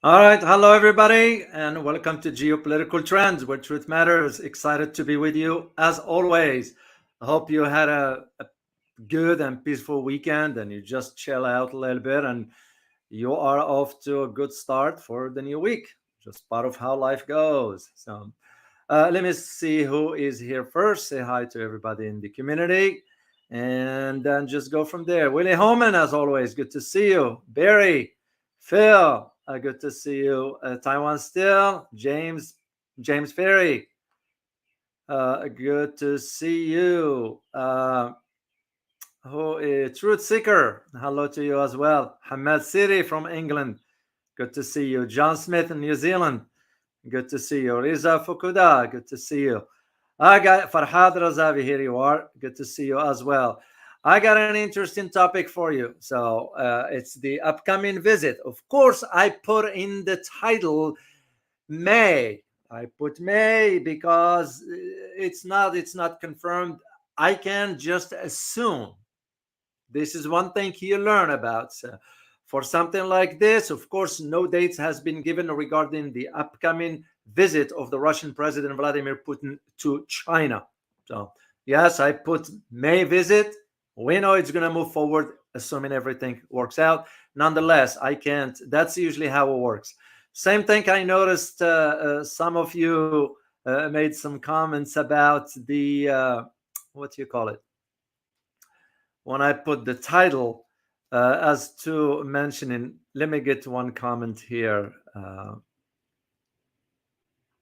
All right, hello everybody, and welcome to Geopolitical Trends, where truth matters. Excited to be with you as always. I hope you had a good and peaceful weekend, and you just chill out a little bit, and you are off to a good start for the new week. Just part of how life goes. So, let me see who is here first. Say hi to everybody in the community, and then just go from there. Willie Holman, as always, good to see you. Barry, Phil, good to see you. Taiwan Still, James Ferry, good to see you. Who is Truth Seeker? Hello to you as well. Hamed Siri from England, good to see you. John Smith in New Zealand, good to see you. Riza Fukuda, good to see you. I got Farhad Razavi, here you are. Good to see you as well. I got an interesting topic for you. So it's the upcoming visit. Of course, I put in the title May. I put May because it's not confirmed. I can just assume. This is one thing you learn about. So for something like this, of course, no dates has been given regarding the upcoming visit of the Russian President Vladimir Putin to China. So yes, I put May visit. We know it's going to move forward, assuming everything works out. Nonetheless, I can't. That's usually how it works. Same thing. I noticed some of you made some comments about the what do you call it? When I put the title as to mentioning. Let me get one comment here.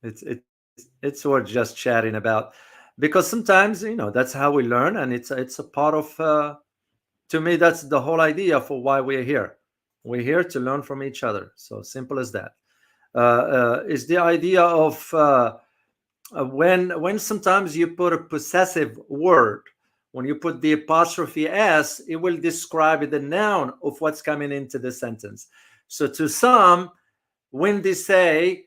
It's worth just chatting about because sometimes that's how we learn, and it's a part of. To me, that's the whole idea for why we're here. We're here to learn from each other. So simple as that. Is the idea of when sometimes you put a possessive word, when you put the apostrophe s, it will describe the noun of what's coming into the sentence. So to some, when they say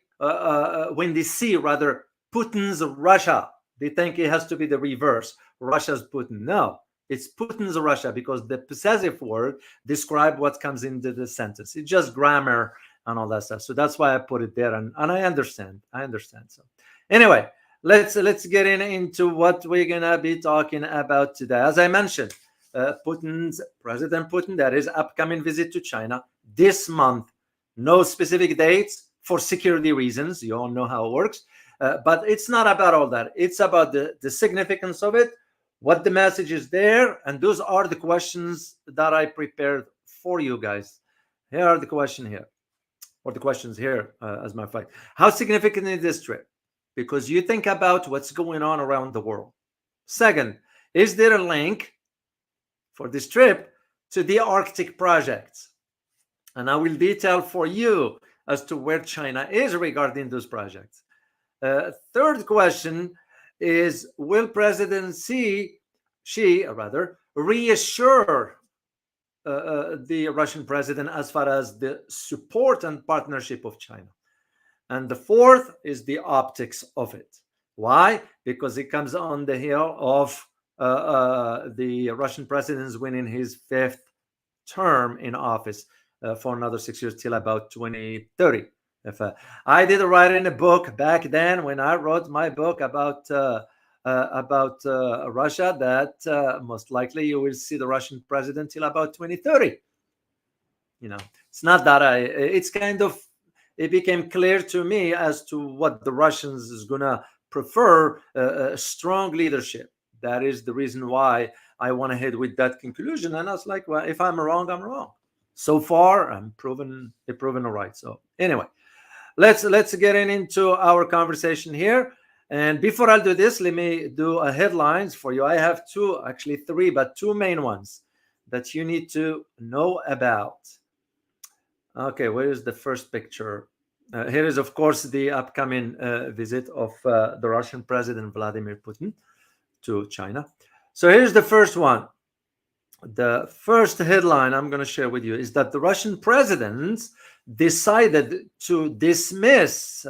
when they see rather Putin's Russia, they think it has to be the reverse, Russia's Putin. No, it's Putin's Russia, because the possessive word describe what comes into the sentence. It's just grammar and all that stuff. So that's why I put it there, and I understand. So anyway, let's get into what we're gonna be talking about today. As I mentioned, President Putin, that is upcoming visit to China this month. No specific dates for security reasons. You all know how it works. But it's not about all that. It's about the significance of it, what the message is there, and those are the questions that I prepared for you guys. Here are the questions here. As a matter of fact. How significant is this trip? Because you think about what's going on around the world. Second, is there a link for this trip to the Arctic projects? And I will detail for you as to where China is regarding those projects. Third question is, will President Xi reassure the Russian president as far as the support and partnership of China? And the fourth is the optics of it. Why? Because it comes on the heel of the Russian president's winning his fifth term in office for another 6 years till about 2030. If I did write in a book back then when I wrote my book about Russia, that most likely you will see the Russian president till about 2030. It's not that it's kind of, it became clear to me as to what the Russians is gonna prefer, strong leadership. That is the reason why I went ahead with that conclusion. And I was like, well, if I'm wrong, I'm wrong. So far, I'm proven right. So anyway, let's get into our conversation here. And before I do this, let me do a headlines for you. I have actually three, but two main ones that you need to know about. Okay, where is the first picture? Here is, of course, the upcoming visit of the Russian President Vladimir Putin to China. So here's the first one. The first headline I'm going to share with you is that the Russian president decided to dismiss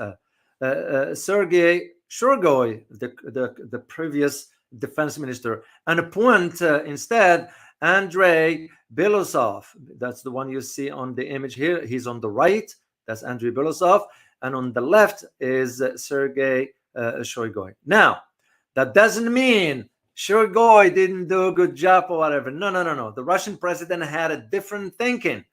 Sergei Shoigu, the previous defense minister, and appoint instead Andrei Belosov. That's the one you see on the image here. He's on the right. That's Andrei Belousov. And on the left is Sergei Shoigu. Now, that doesn't mean Shoigu didn't do a good job or whatever. No. The Russian president had a different thinking.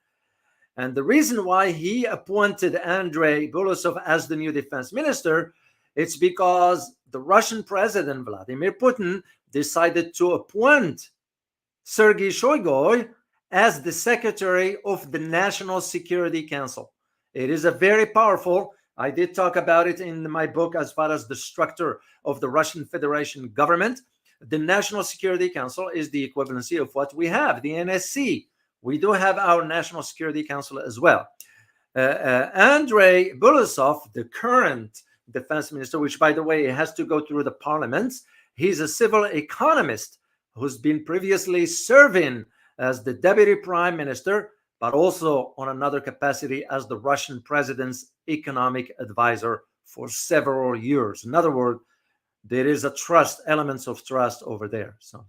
And the reason why he appointed Andrei Belousov as the new defense minister, it's because the Russian president, Vladimir Putin, decided to appoint Sergei Shoigu as the secretary of the National Security Council. It is a very powerful, I did talk about it in my book as far as the structure of the Russian Federation government. The National Security Council is the equivalency of what we have, the NSC. We do have our National Security Council as well. Andrei Belousov, the current defense minister, which, by the way, has to go through the parliaments, he's a civil economist who's been previously serving as the deputy prime minister, but also on another capacity as the Russian president's economic advisor for several years. In other words, there is a trust, elements of trust over there. So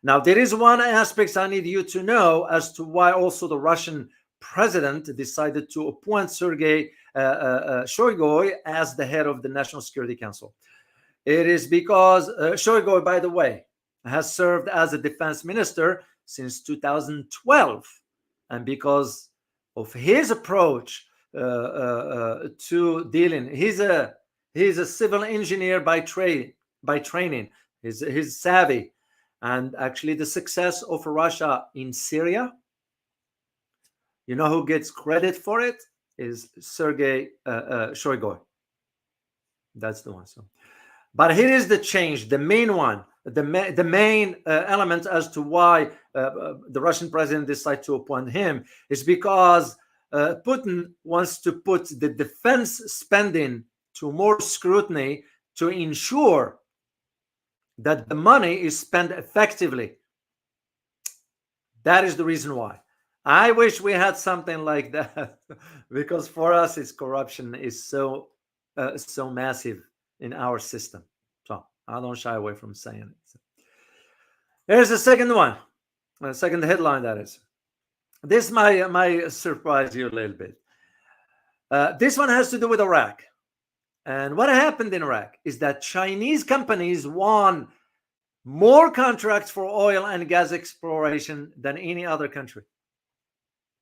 now there is one aspect I need you to know as to why also the Russian president decided to appoint Sergei Shoigu as the head of the National Security Council. It is because Shoigu, by the way, has served as a defense minister since 2012, and because of his approach to dealing, he's a civil engineer by training. He's savvy, and actually the success of Russia in Syria, you know who gets credit for it is Sergei Shoigu. That's the one. So, but here is the change, the main one. The main element as to why the Russian president decided to appoint him is because Putin wants to put the defense spending to more scrutiny to ensure that the money is spent effectively. That is the reason why. I wish we had something like that because for us, its corruption is so massive in our system. So I don't shy away from saying it. So, here's the second one, the second headline, that is. This might surprise you a little bit. This one has to do with Iraq. And what happened in Iraq is that Chinese companies won more contracts for oil and gas exploration than any other country.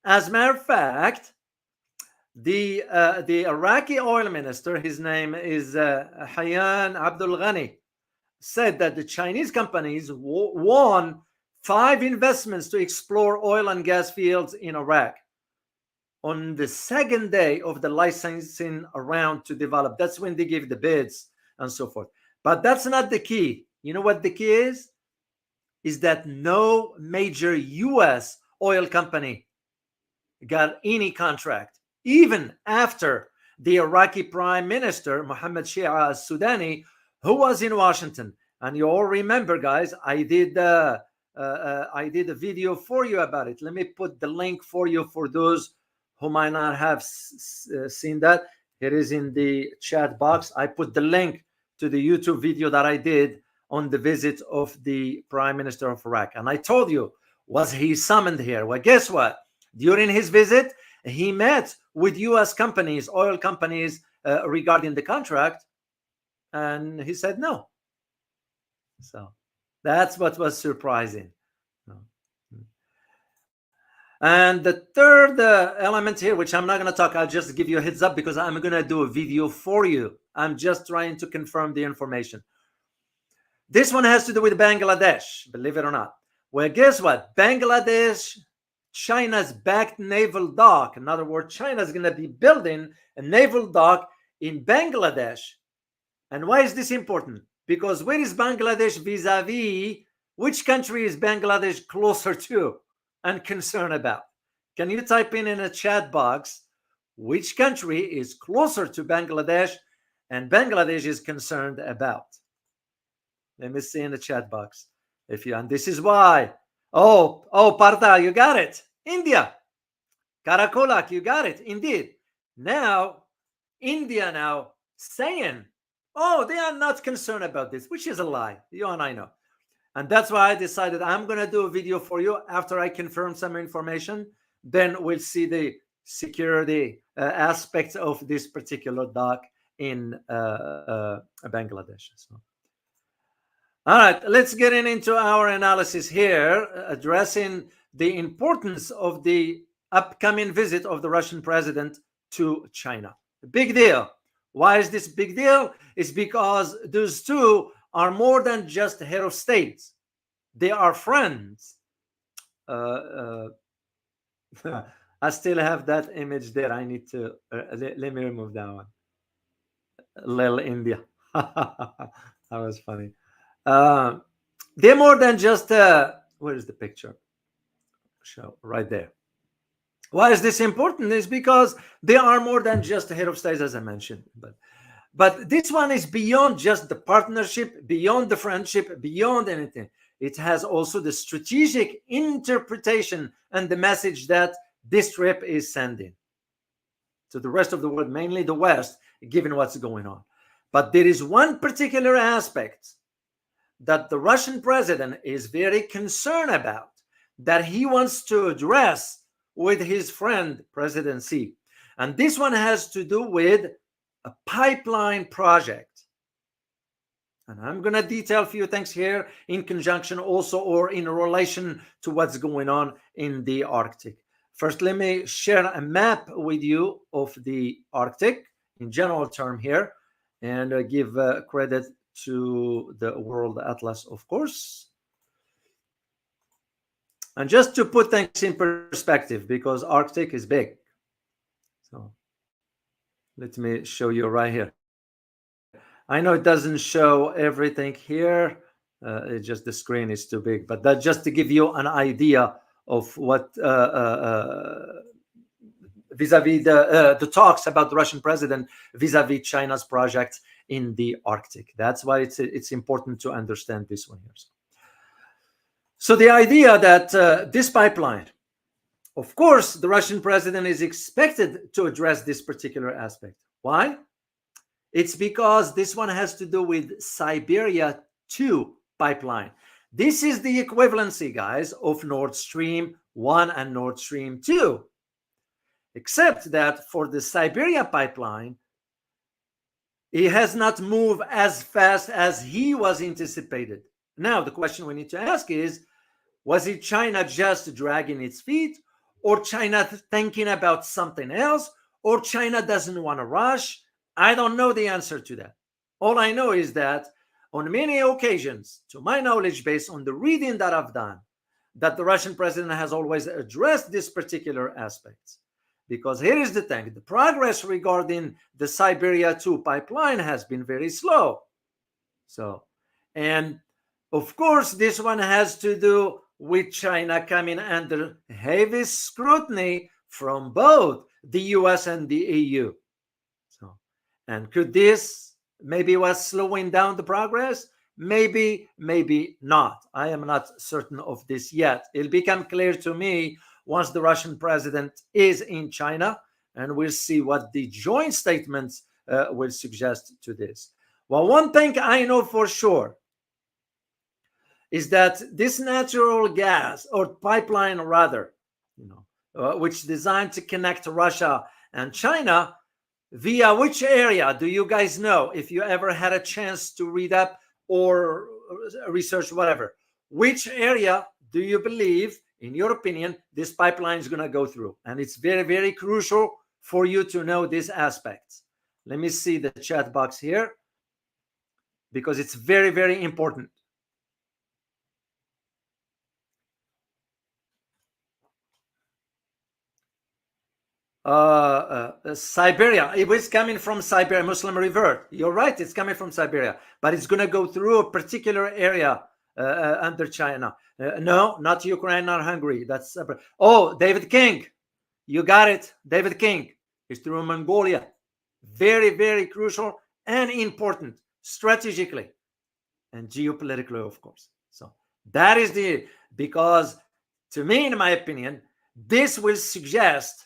As a matter of fact, the Iraqi oil minister, his name is Hayyan Abdul Ghani, said that the Chinese companies won 5 investments to explore oil and gas fields in Iraq on the second day of the licensing round to develop. That's when they give the bids and so forth. But that's not the key. You know what the key is? Is that no major U.S. oil company got any contract, even after the Iraqi Prime Minister, Mohammed Shia al-Sudani, who was in Washington. And you all remember, guys, I did a video for you about it. Let me put the link for you for those who might not have seen that. It is in the chat box. I put the link to the YouTube video that I did on the visit of the Prime Minister of Iraq. And I told you, was he summoned here? Well, guess what? During his visit, he met with U.S. companies, oil companies, regarding the contract, and he said no. So that's what was surprising. And the third element here, which I'm not going to talk, I'll just give you a heads up because I'm going to do a video for you. I'm just trying to confirm the information. This one has to do with Bangladesh, believe it or not. Well, guess what? Bangladesh, China's backed naval dock. In other words, China's going to be building a naval dock in Bangladesh. And why is this important? Because where is Bangladesh vis-a-vis? Which country is Bangladesh closer to and concerned about? Can you type in a chat box which country is closer to Bangladesh and Bangladesh is concerned about? Let me see in the chat box. And this is why. Oh, Parta, you got it. India. Karakolak, you got it. Indeed. Now, India now saying, oh, they are not concerned about this, which is a lie. You and I know. And that's why I decided I'm going to do a video for you after I confirm some information. Then we'll see the security aspects of this particular dock in Bangladesh. So, all right, let's get into our analysis here, addressing the importance of the upcoming visit of the Russian president to China. Big deal. Why is this big deal? It's because those two are more than just head of states. They are friends. I still have that image there. I need to let me remove that one. Lil India. That was funny. They're more than just where is the picture? Show right there. Why is this important? Is because they are more than just head of states, as I mentioned. But this one is beyond just the partnership, beyond the friendship, beyond anything. It has also the strategic interpretation and the message that this trip is sending to the rest of the world, mainly the West, given what's going on. But there is one particular aspect that the Russian president is very concerned about, that he wants to address with his friend, President Xi. And this one has to do with a pipeline project. And I'm going to detail a few things here in conjunction also, or in relation to what's going on in the Arctic. First, let me share a map with you of the Arctic in general term here, and give credit to the World Atlas, of course. And just to put things in perspective, because Arctic is big. So let me show you right here. I know it doesn't show everything here. It's just the screen is too big, but that just to give you an idea of what vis-a-vis the talks about the Russian president vis-a-vis China's project in the Arctic. That's why it's important to understand this one here. So the idea that this pipeline, of course, the Russian president is expected to address this particular aspect. Why? It's because this one has to do with Siberia 2 pipeline. This is the equivalency, guys, of Nord Stream 1 and Nord Stream 2. Except that for the Siberia pipeline, it has not moved as fast as he was anticipated. Now, the question we need to ask is, was it China just dragging its feet, or China thinking about something else, or China doesn't want to rush? I don't know the answer to that. All I know is that on many occasions, to my knowledge, based on the reading that I've done, that the Russian president has always addressed this particular aspect. Because here is the thing, the progress regarding the Siberia 2 pipeline has been very slow. So, and of course, this one has to do with China coming under heavy scrutiny from both the US and the EU. So, and could this maybe was slowing down the progress? Maybe, maybe not. I am not certain of this yet. It'll become clear to me once the Russian president is in China, and we'll see what the joint statements will suggest to this. Well, one thing I know for sure is that this natural gas, or pipeline rather, which is designed to connect Russia and China, via which area do you guys know, if you ever had a chance to read up or research whatever? Which area do you believe, in your opinion, this pipeline is going to go through? And it's very, very crucial for you to know these aspects. Let me see the chat box here, because it's very, very important. Siberia, it was coming from Siberia, Muslim River. You're right, it's coming from Siberia, but it's going to go through a particular area under China. No, not Ukraine, not Hungary. That's separate. Oh, David King, you got it. David King is through Mongolia. Very, very crucial and important strategically and geopolitically, of course. So that is because to me, in my opinion, this will suggest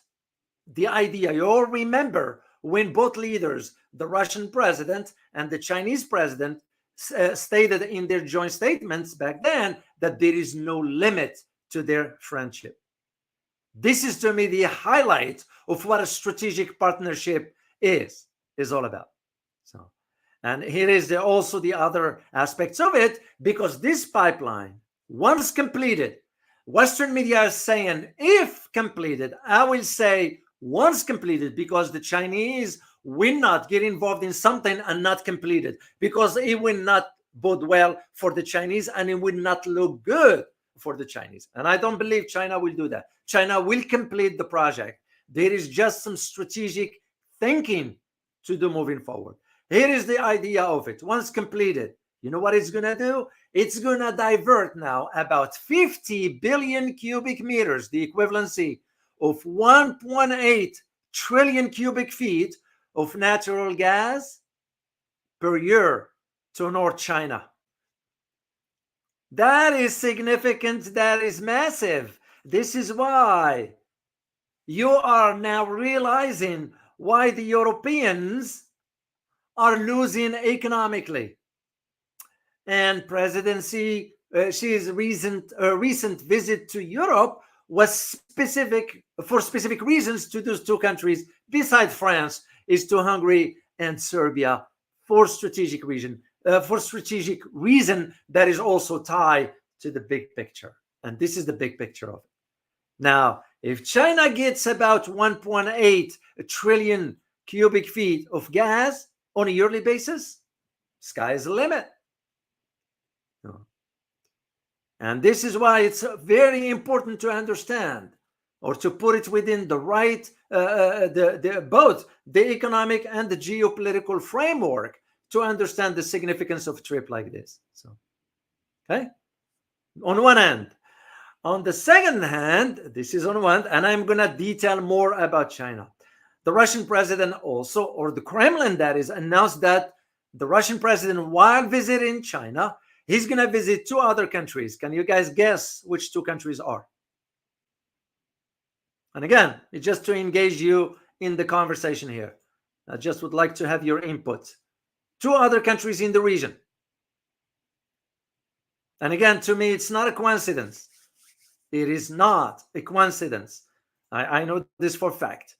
the idea. You all remember when both leaders, the Russian president and the Chinese president, stated in their joint statements back then that there is no limit to their friendship. This is, to me, the highlight of what a strategic partnership is all about. So, and here is also the other aspects of it, because this pipeline, once completed, Western media is saying if completed, I will say once completed, because the Chinese will not get involved in something and not completed, because it will not bode well for the Chinese and it will not look good for the Chinese. And I don't believe China will do that. China will complete the project. There is just some strategic thinking to do moving forward. Here is the idea of it. Once completed, you know what it's going to do? It's going to divert now about 50 billion cubic meters, the equivalency of 1.8 trillion cubic feet of natural gas per year to North China. That is significant. That is massive. This is why you are now realizing why the Europeans are losing economically. And President Xi, Xi's recent visit to Europe was specific for specific reasons to those two countries, besides France, is to Hungary and Serbia for strategic reason. That is also tied to the big picture. And this is the big picture of it. Now, if China gets about 1.8 trillion cubic feet of gas on a yearly basis, sky is the limit. And this is why it's very important to understand, or to put it within the right, both the economic and the geopolitical framework, to understand the significance of a trip like this. So, okay, on one hand. On the second hand, this is on one, and I'm going to detail more about China. The Russian president also, or the Kremlin that is, announced that the Russian president, while visiting China, he's going to visit two other countries. Can you guys guess which two countries are? And again, it's just to engage you in the conversation here. I just would like to have your input. Two other countries in the region. And again, to me, it's not a coincidence. It is not a coincidence. I know this for a fact.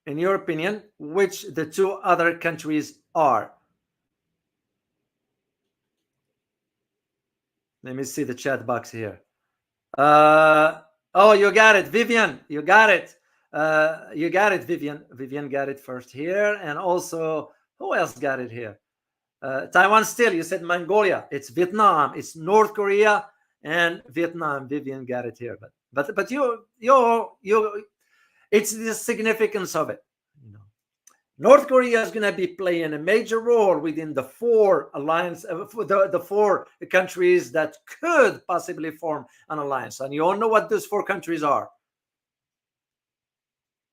In your opinion, which the two other countries are? Let me see the chat box here. Oh, you got it, Vivian. You got it. You got it, Vivian. Vivian got it first here. And also, who else got it here? Taiwan still. You said Mongolia. It's Vietnam. It's North Korea and Vietnam. Vivian got it here. But you it's the significance of it. You know, North Korea is going to be playing a major role within the four alliance, the four countries that could possibly form an alliance. And you all know what those four countries are: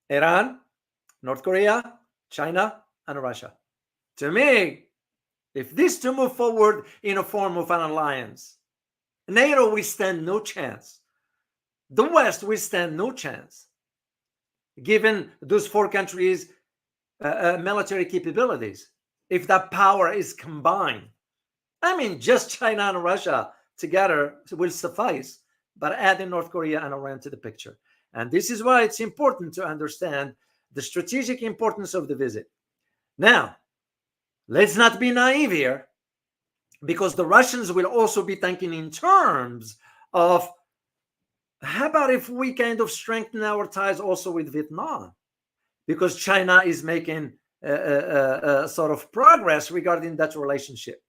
Iran, North Korea, China, and Russia. To me, if these two move forward in a form of an alliance, NATO will stand no chance. The West will stand no chance, given those four countries' military capabilities. If that power is combined, I mean, just China and Russia together will suffice, but add in North Korea and Iran to the picture. And this is why it's important to understand the strategic importance of the visit. Now, let's not be naive here, because the Russians will also be thinking in terms of, how about if we kind of strengthen our ties also with Vietnam? Because China is making sort of progress regarding that relationship.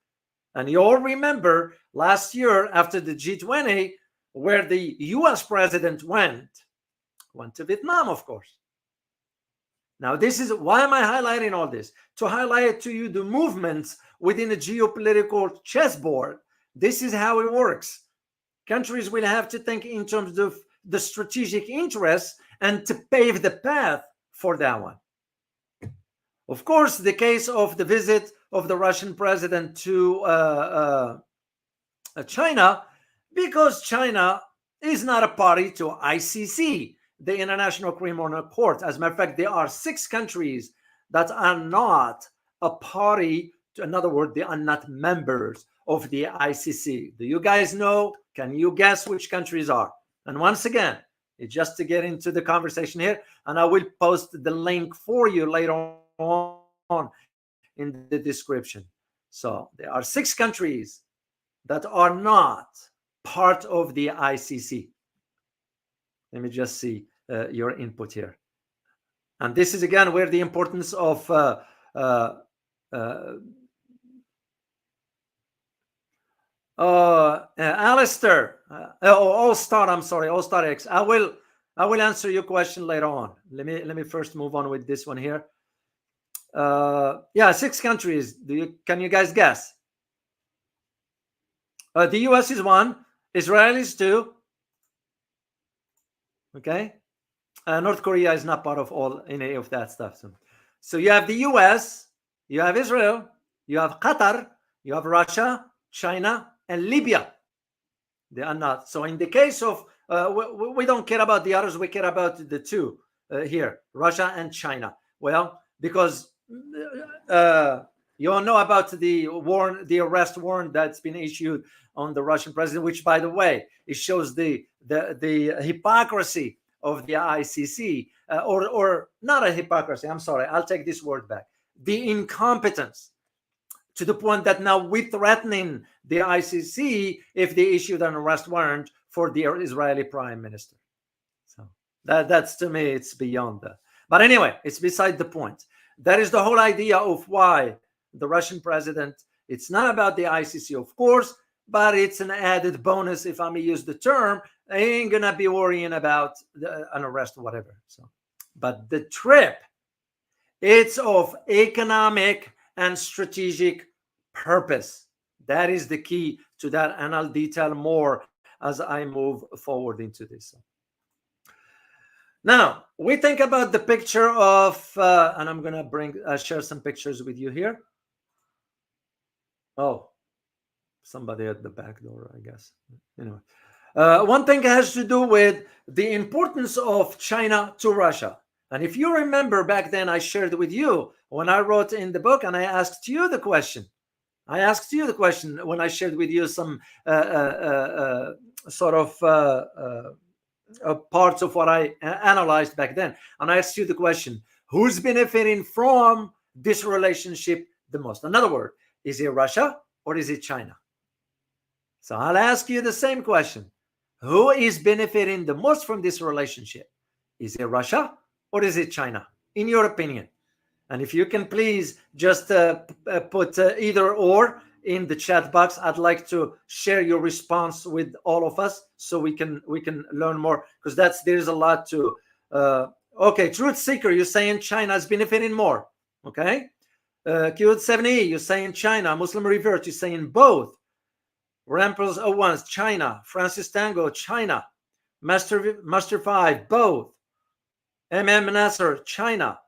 And you all remember last year after the G20, where the US president went to Vietnam, of course. Now, this is why am I highlighting all this? To highlight to you the movements within a geopolitical chessboard. This is how it works. Countries will have to think in terms of the strategic interests and to pave the path for that one. Of course, the case of the visit of the Russian president to China, because China is not a party to ICC, the International Criminal Court. As a matter of fact, there are 6 countries that are not a party to, in other words, they are not members of the ICC. Do you guys know? Can you guess which countries are? And once again, just to get into the conversation here, and I will post the link for you later on in the description. So there are 6 countries that are not part of the ICC. Let me just see your input here. And this is again where the importance of Alistair, All-Star, I'm sorry, All-Star X. I will answer your question later on. Let me first move on with this one here. Yeah, 6 countries. Can you guys guess? The US is 1, Israel is 2. Okay, North Korea is not part of any of that stuff. So you have the US, you have Israel, you have Qatar, you have Russia, China, and Libya. They are not. So in the case of we don't care about the others, we care about the 2 here, Russia and China. Well, because you all know about the arrest warrant that's been issued on the Russian president, which, by the way, it shows the hypocrisy of the ICC, or not a hypocrisy. I'm sorry, I'll take this word back. The incompetence, to the point that now we're threatening the ICC if they issued an arrest warrant for the Israeli prime minister. So that's, to me, it's beyond that. But anyway, it's beside the point. That is the whole idea of why the Russian president, it's not about the ICC, of course, but it's an added bonus, if I may use the term. I ain't gonna be worrying about an arrest or whatever. So, but the trip, it's of economic and strategic purpose. That is the key to that, and I'll detail more as I move forward into this. Now, we think about the picture of, and I'm going to share some pictures with you here. Oh, somebody at the back door, I guess. Anyway, one thing has to do with the importance of China to Russia. And if you remember back then, I shared with you when I wrote in the book, and I asked you the question. When I shared with you some sort of parts of what I analyzed back then. And I asked you the question, who's benefiting from this relationship the most? In other words, is it Russia or is it China? So I'll ask you the same question. Who is benefiting the most from this relationship? Is it Russia or is it China, in your opinion? And if you can please just put either or in the chat box, I'd like to share your response with all of us so we can learn more, because there's a lot to. Okay, Truth Seeker, you're saying China is benefiting more. Okay, Q70, you're saying China. Muslim Revert, you're saying both. Ramples 01, China. Francis Tango, China. Master 5, both. Nasser, China.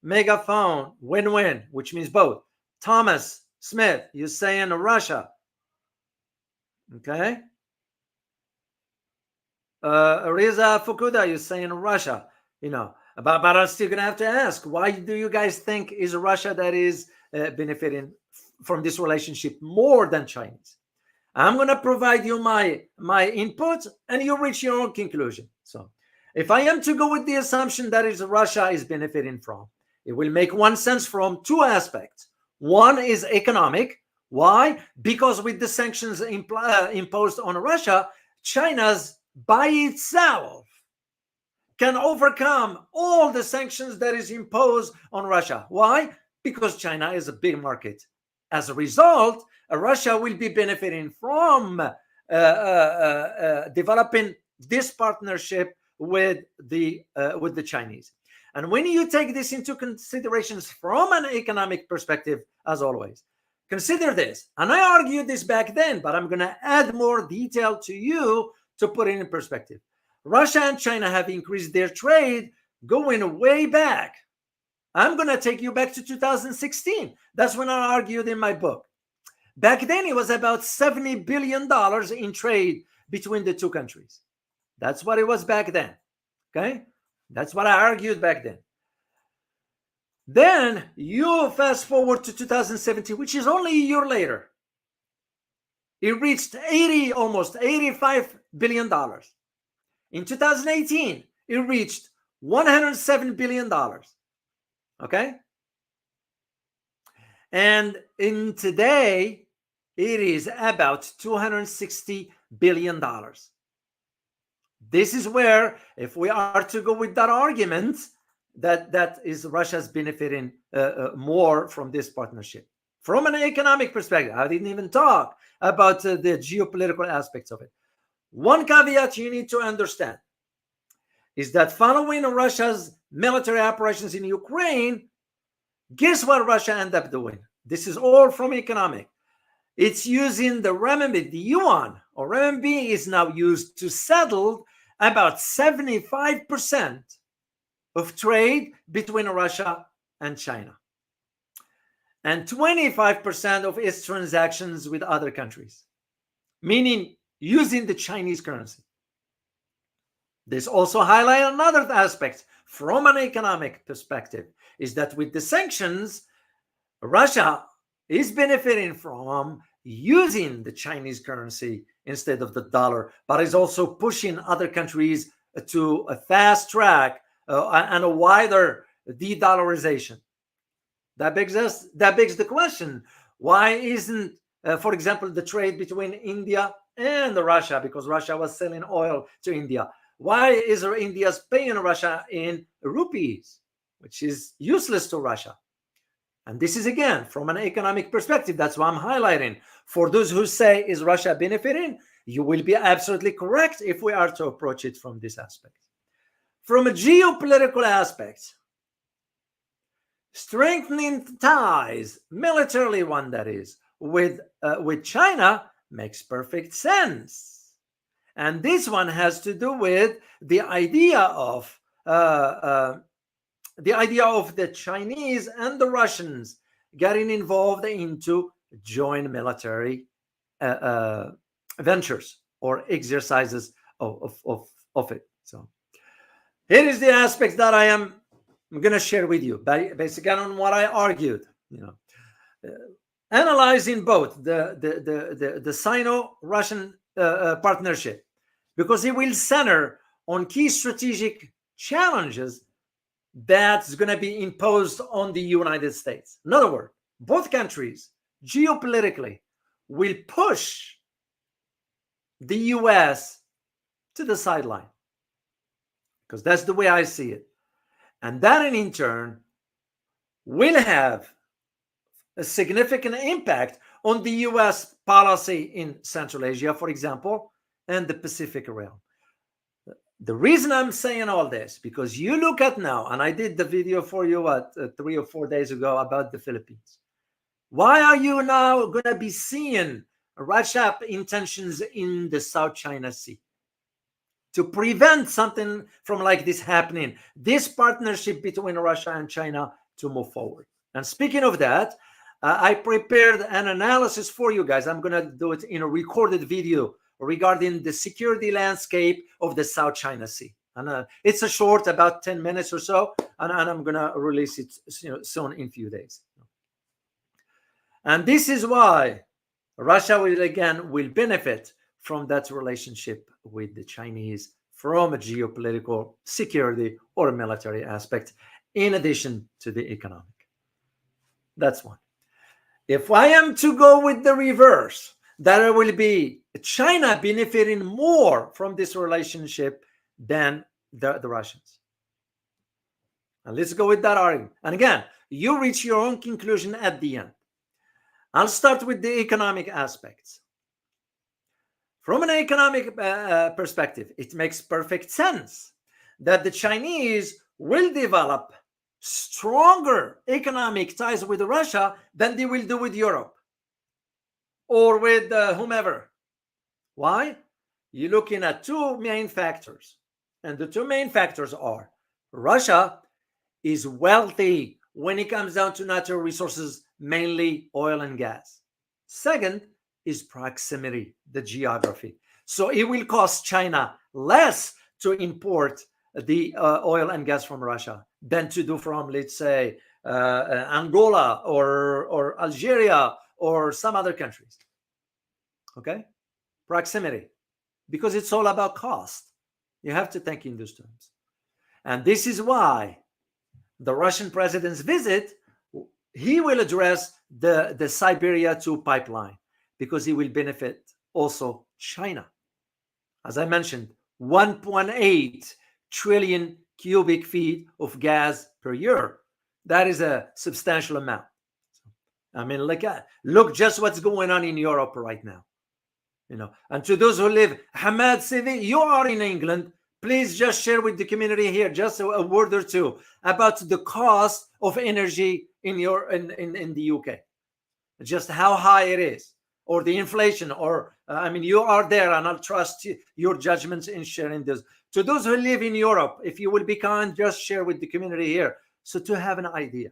Megaphone, win-win, which means both. Thomas Smith, you're saying Russia. Okay. Riza Fukuda, you're saying Russia. But I'm still going to have to ask, why do you guys think is Russia that is benefiting from this relationship more than Chinese? I'm going to provide you my input, and you reach your own conclusion. So if I am to go with the assumption that is Russia is benefiting from, it will make one sense from 2 aspects. One is economic. Why? Because with the sanctions imposed on Russia, China's by itself can overcome all the sanctions that is imposed on Russia. Why? Because China is a big market. As a result, Russia will be benefiting from developing this partnership with the Chinese. And when you take this into considerations from an economic perspective, as always, consider this. And I argued this back then, but I'm going to add more detail to you to put it in perspective. Russia and China have increased their trade going way back. I'm going to take you back to 2016. That's when I argued in my book. Back then, it was about $70 billion in trade between the 2 countries. That's what it was back then. Okay? That's what I argued back then. Then you fast forward to 2017, which is only a year later. It reached almost $85 billion. In 2018, it reached $107 billion. Okay? And in today, it is about $260 billion. This is where, if we are to go with that argument, that is Russia's benefiting more from this partnership. From an economic perspective, I didn't even talk about the geopolitical aspects of it. One caveat you need to understand is that following Russia's military operations in Ukraine, guess what Russia ended up doing? This is all from economic. It's using the renminbi, the yuan, or renminbi is now used to settle about 75% of trade between Russia and China, and 25% of its transactions with other countries, meaning using the Chinese currency. This also highlights another aspect from an economic perspective, is that with the sanctions, Russia is benefiting from using the Chinese currency instead of the dollar, but is also pushing other countries to a fast track and a wider de-dollarization. That begs the question: why isn't, for example, the trade between India and Russia, because Russia was selling oil to India, why is India paying Russia in rupees, which is useless to Russia? And this is, again, from an economic perspective. That's why I'm highlighting. For those who say, is Russia benefiting? You will be absolutely correct if we are to approach it from this aspect. From a geopolitical aspect, strengthening ties, militarily one that is, with China makes perfect sense. And this one has to do with the idea of the Chinese and the Russians getting involved into joint military ventures or exercises of it. So here is the aspects that I'm going to share with you, basically on what I argued. Analyzing both the Sino-Russian partnership, because it will center on key strategic challenges that's going to be imposed on the United States. In other words, both countries geopolitically will push the US to the sideline, because that's the way I see it. And that in turn will have a significant impact on the US policy in Central Asia, for example, and the Pacific realm. The reason I'm saying all this, because you look at now, and I did the video for you 3 or 4 days ago about the Philippines. Why are you now going to be seeing Russia's intentions in the South China Sea? To prevent something from like this happening, this partnership between Russia and China to move forward. And speaking of that, I prepared an analysis for you guys. I'm going to do it in a recorded video regarding the security landscape of the South China Sea. And it's a short, about 10 minutes or so, and I'm going to release it soon in a few days. And this is why Russia will benefit from that relationship with the Chinese from a geopolitical, security, or military aspect, in addition to the economic. That's one. If I am to go with the reverse, that will be China benefiting more from this relationship than the Russians. And let's go with that argument. And again, you reach your own conclusion at the end. I'll start with the economic aspects. From an economic perspective, it makes perfect sense that the Chinese will develop stronger economic ties with Russia than they will do with Europe or with whomever. Why? You're looking at two main factors. And the two main factors are Russia is wealthy when it comes down to natural resources, mainly oil and gas. Second is proximity, the geography. So it will cost China less to import the oil and gas from Russia than to do from, let's say, Angola or Algeria or some other countries. Okay? Proximity, because it's all about cost. You have to think in those terms. And this is why the Russian president's visit, he will address the Siberia 2 pipeline, because he will benefit also China. As I mentioned, 1.8 trillion cubic feet of gas per year. That is a substantial amount. I mean, look just what's going on in Europe right now. And to those who live, Hamad Sevi, you are in England. Please just share with the community here just a word or two about the cost of energy in the UK, just how high it is, or the inflation, or you are there, and I'll trust your judgments in sharing this. To those who live in Europe, if you will be kind, just share with the community here, so to have an idea.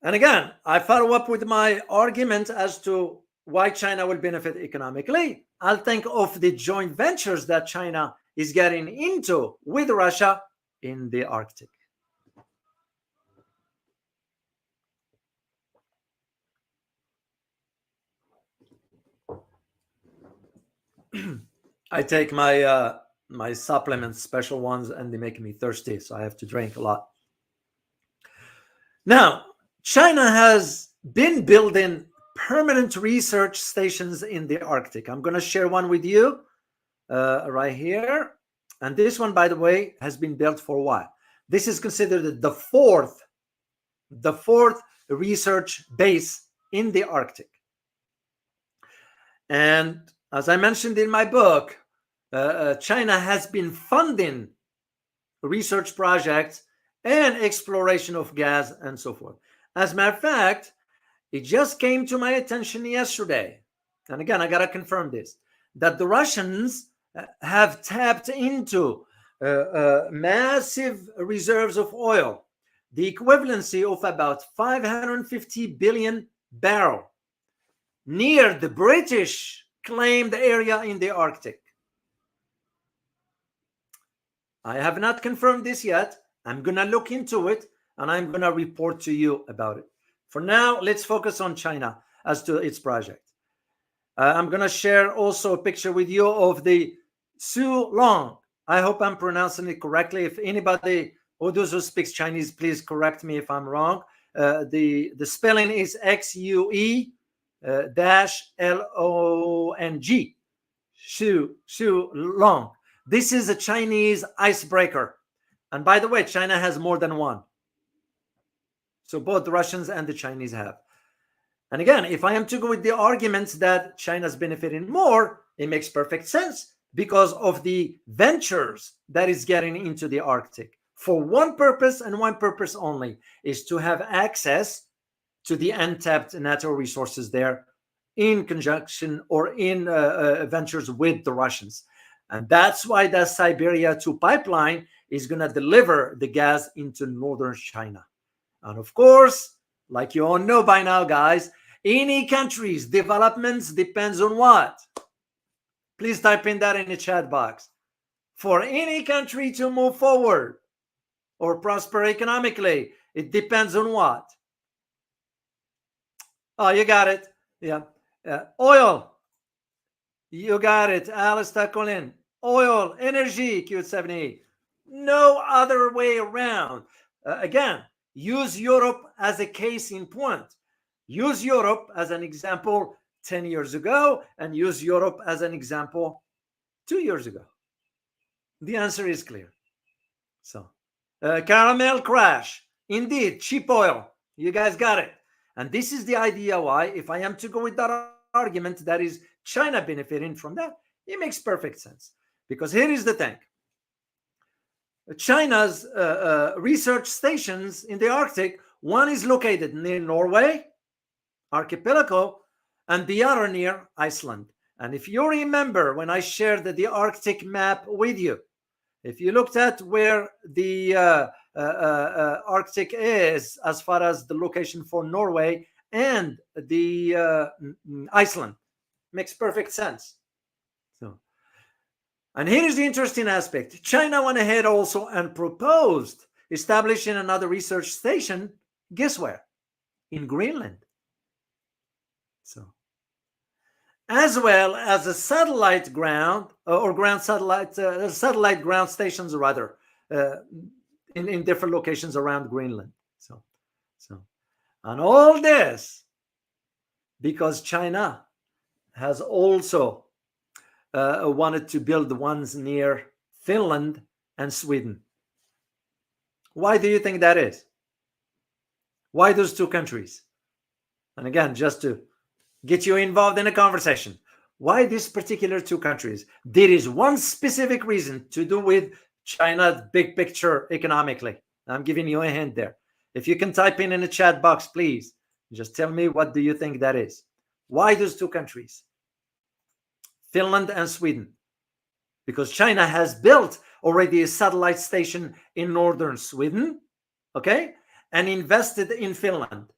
And again, I follow up with my argument as to why China will benefit economically. I'll think of the joint ventures that China is getting into with Russia in the Arctic. I take my supplements, special ones, and they make me thirsty, so I have to drink a lot. Now, China has been building permanent research stations in the Arctic. I'm going to share one with you right here. And this one, by the way, has been built for a while. This is considered the fourth research base in the Arctic. And as I mentioned in my book, China has been funding research projects and exploration of gas and so forth. As a matter of fact, it just came to my attention yesterday, and again, I got to confirm this, that the Russians have tapped into massive reserves of oil, the equivalency of about 550 billion barrels, near the British claimed area in the Arctic. I have not confirmed this yet. I'm going to look into it, and I'm going to report to you about it. For now, let's focus on China as to its project. I'm going to share also a picture with you of the Su Long. I hope I'm pronouncing it correctly. If anybody who speaks Chinese, please correct me if I'm wrong. The spelling is XUE -LONG. Su Long. This is a Chinese icebreaker. And by the way, China has more than one. So both the Russians and the Chinese have. And again, if I am to go with the arguments that China's benefiting more, it makes perfect sense because of the ventures that is getting into the Arctic for one purpose and one purpose only, is to have access to the untapped natural resources there in conjunction or in ventures with the Russians. And that's why the Siberia 2 pipeline is going to deliver the gas into northern China. And of course, like you all know by now, guys, any country's developments depends on what? Please type in that in the chat box. For any country to move forward or prosper economically, it depends on what? Oh, you got it. Yeah. Oil. You got it. Alistair Colin. Oil, energy, Q78. No other way around. Again, use Europe as a case in point. Use Europe as an example 10 years ago and use Europe as an example 2 years ago. The answer is clear. So, caramel crash. Indeed, cheap oil. You guys got it. And this is the idea why, if I am to go with that argument, that is China benefiting from that, it makes perfect sense. Because here is the thing. China's research stations in the Arctic, one is located near Norway archipelago and the other near Iceland. And if you remember when I shared the Arctic map with you, if you looked at where the Arctic is as far as the location for Norway and the Iceland, makes perfect sense. So, and here is the interesting aspect. China went ahead also and proposed establishing another research station. Guess where? In Greenland. So, as well as a satellite ground or ground satellite ground stations, rather, in different locations around Greenland. So, and all this because China has also wanted to build the ones near Finland and Sweden. Why do you think that is? Why those two countries? And again, just to get you involved in a conversation, why these particular two countries? There is one specific reason to do with China's big picture economically. I'm giving you a hint there. If you can type in the chat box, please, just tell me what do you think that is. Why those two countries? Finland and Sweden. Because China has built already a satellite station in northern Sweden, okay, and invested in Finland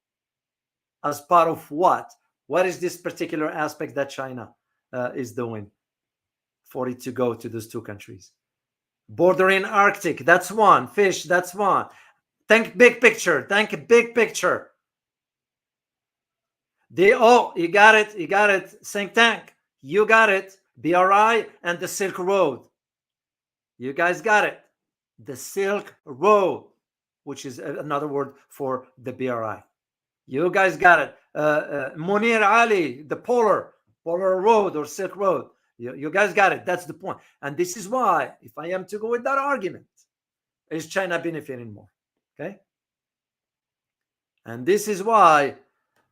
as part of what? What is this particular aspect that China is doing for it to go to those two countries? Bordering Arctic, that's one. Fish, that's one. Think big picture. Think big picture. You got it. You got it. Think tank. You got it. BRI and the Silk Road. You guys got it. The Silk Road, which is another word for the BRI. You guys got it. Munir Ali, the Polar Road or Silk Road. You guys got it. That's the point. And this is why, if I am to go with that argument, is China benefiting more? Okay. And this is why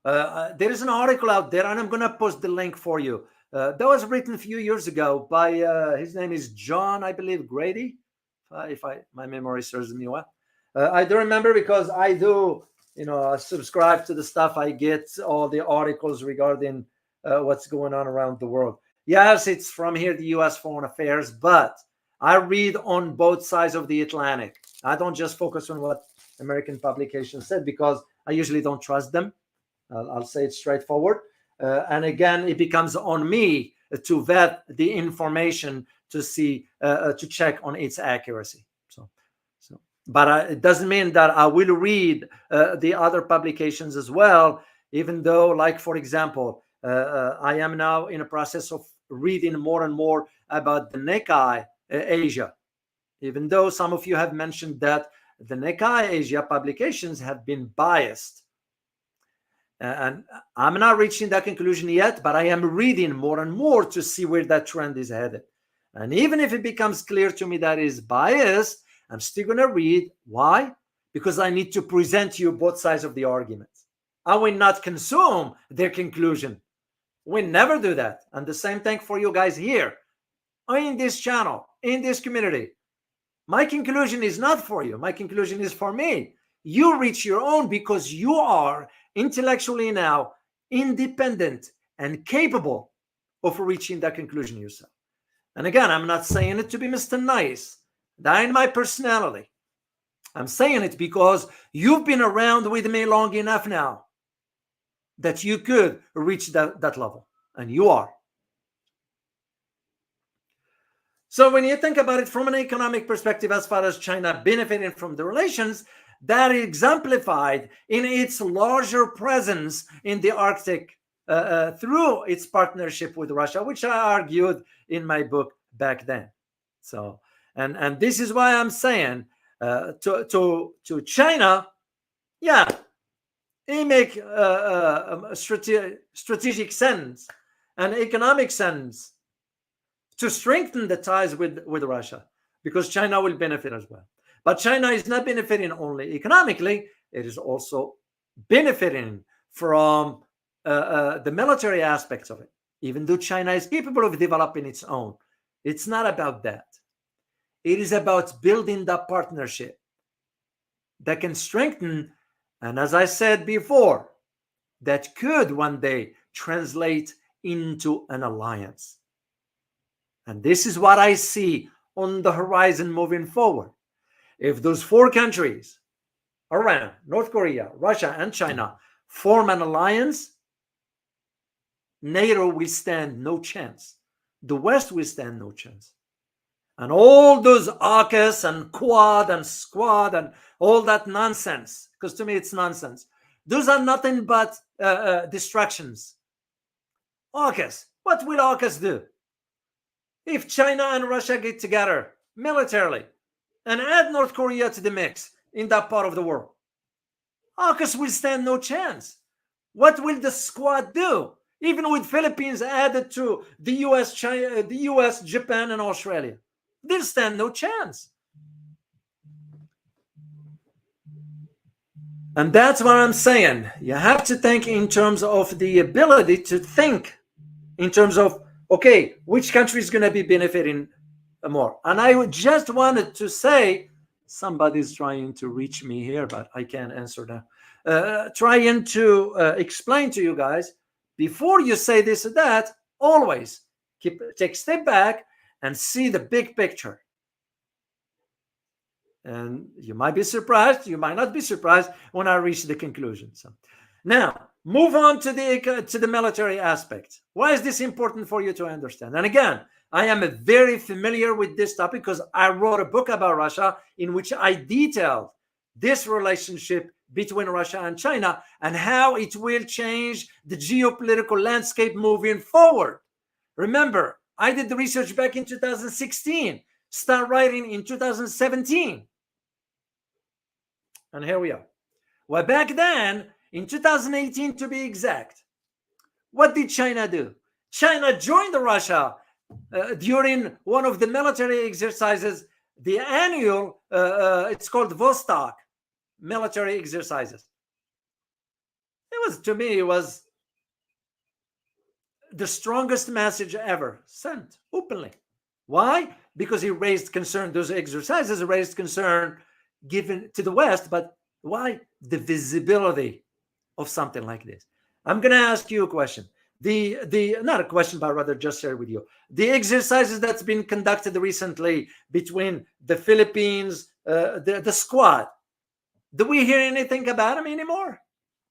there is an article out there, and I'm going to post the link for you. That was written a few years ago by his name is John, I believe, Grady, if my memory serves me well. I do remember because I do, subscribe to the stuff. I get all the articles regarding what's going on around the world. Yes, it's from here, the U.S. Foreign Affairs, but I read on both sides of the Atlantic. I don't just focus on what American publications said because I usually don't trust them. I'll say it straightforward. And again, it becomes on me to vet the information to see, to check on its accuracy. But it doesn't mean that I will read the other publications as well, even though, like, for example, I am now in a process of reading more and more about the Nikkei Asia, even though some of you have mentioned that the Nikkei Asia publications have been biased. And I'm not reaching that conclusion yet, but I am reading more and more to see where that trend is headed. And even if it becomes clear to me that is biased, I'm still going to read. Why? Because I need to present you both sides of the argument. I will not consume their conclusion. We never do that. And the same thing for you guys here in this channel, in this community. My conclusion is not for you. My conclusion is for me. You reach your own because you are intellectually now independent and capable of reaching that conclusion yourself. And again, I'm not saying it to be Mr. Nice. That ain't my personality. I'm saying it because you've been around with me long enough now that you could reach that level, and you are. So when you think about it from an economic perspective, as far as China benefiting from the relations, that is exemplified in its larger presence in the Arctic through its partnership with Russia, which I argued in my book back then. So, and this is why I'm saying to China, yeah, it make strategic sense and economic sense to strengthen the ties with Russia, because China will benefit as well. But China is not benefiting only economically, it is also benefiting from the military aspects of it. Even though China is capable of developing its own, it's not about that. It is about building that partnership that can strengthen, and as I said before, that could one day translate into an alliance. And this is what I see on the horizon moving forward. If those four countries around North Korea, Russia, and China form an alliance, NATO will stand no chance. The West will stand no chance. And all those AUKUS and Quad and Squad and all that nonsense, because to me it's nonsense, those are nothing but distractions. AUKUS, what will AUKUS do? if China and Russia get together militarily and add North Korea to the mix in that part of the world, AUKUS will stand no chance. What will the Squad do? Even with Philippines added to the US, China, the US, Japan, and Australia, they'll stand no chance. And that's what I'm saying. You have to think in terms of the ability to think in terms of, okay, which country is going to be benefiting more? And I just wanted to say, somebody's trying to reach me here, but I can't answer now. Trying to explain to you guys, before you say this or that, always take a step back and see the big picture. And you might be surprised, you might not be surprised when I reach the conclusion. So now move on to the military aspect. Why is this important for you to understand? And again, I am very familiar with this topic because I wrote a book about Russia in which I detailed this relationship between Russia and China and how it will change the geopolitical landscape moving forward. Remember, I did the research back in 2016, start writing in 2017. And here we are. Well, back then, in 2018 to be exact, what did China do? China joined Russia during one of the military exercises, the annual, it's called Vostok military exercises. To me, it was the strongest message ever sent openly. Why? Because he raised concern, those exercises raised concern given to the West, but why? The visibility of something like this. I'm going to ask you a question. Not a question, but rather just share with you. The exercises that's been conducted recently between the Philippines, the Squad, do we hear anything about them anymore?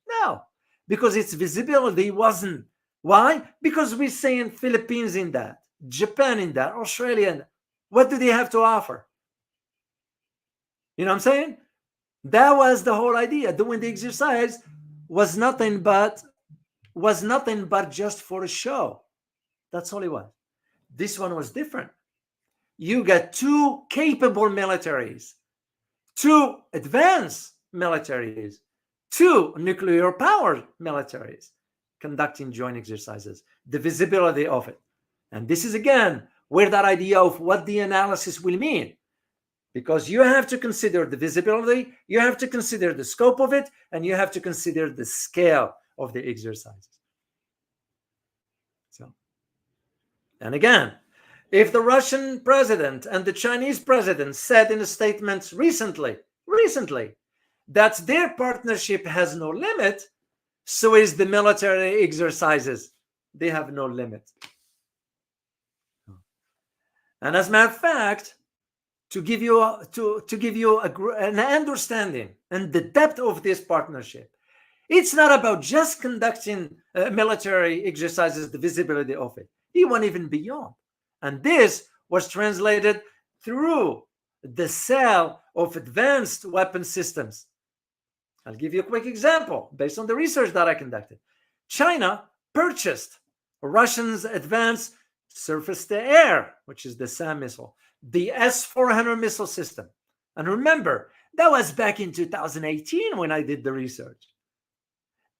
No, because its visibility wasn't. Why? Because we're saying Philippines in that, Japan in that, Australia. What do they have to offer? You know what I'm saying? That was the whole idea. Doing the exercise was nothing but just for a show. That's all it was. This one was different. You got two capable militaries, two advanced militaries, two nuclear powered militaries conducting joint exercises, the visibility of it. And this is again where that idea of what the analysis will mean. Because you have to consider the visibility, you have to consider the scope of it, and you have to consider the scale of the exercises. So, and again, if the Russian president and the Chinese president said in a statement recently, that their partnership has no limit, so is the military exercises. They have no limit. And as a matter of fact, to give you an understanding and the depth of this partnership, it's not about just conducting military exercises, the visibility of it. He went even beyond. And this was translated through the sale of advanced weapon systems. I'll give you a quick example based on the research that I conducted. China purchased Russia's advanced surface-to-air, which is the SAM missile, the S-400 missile system. And remember, that was back in 2018 when I did the research.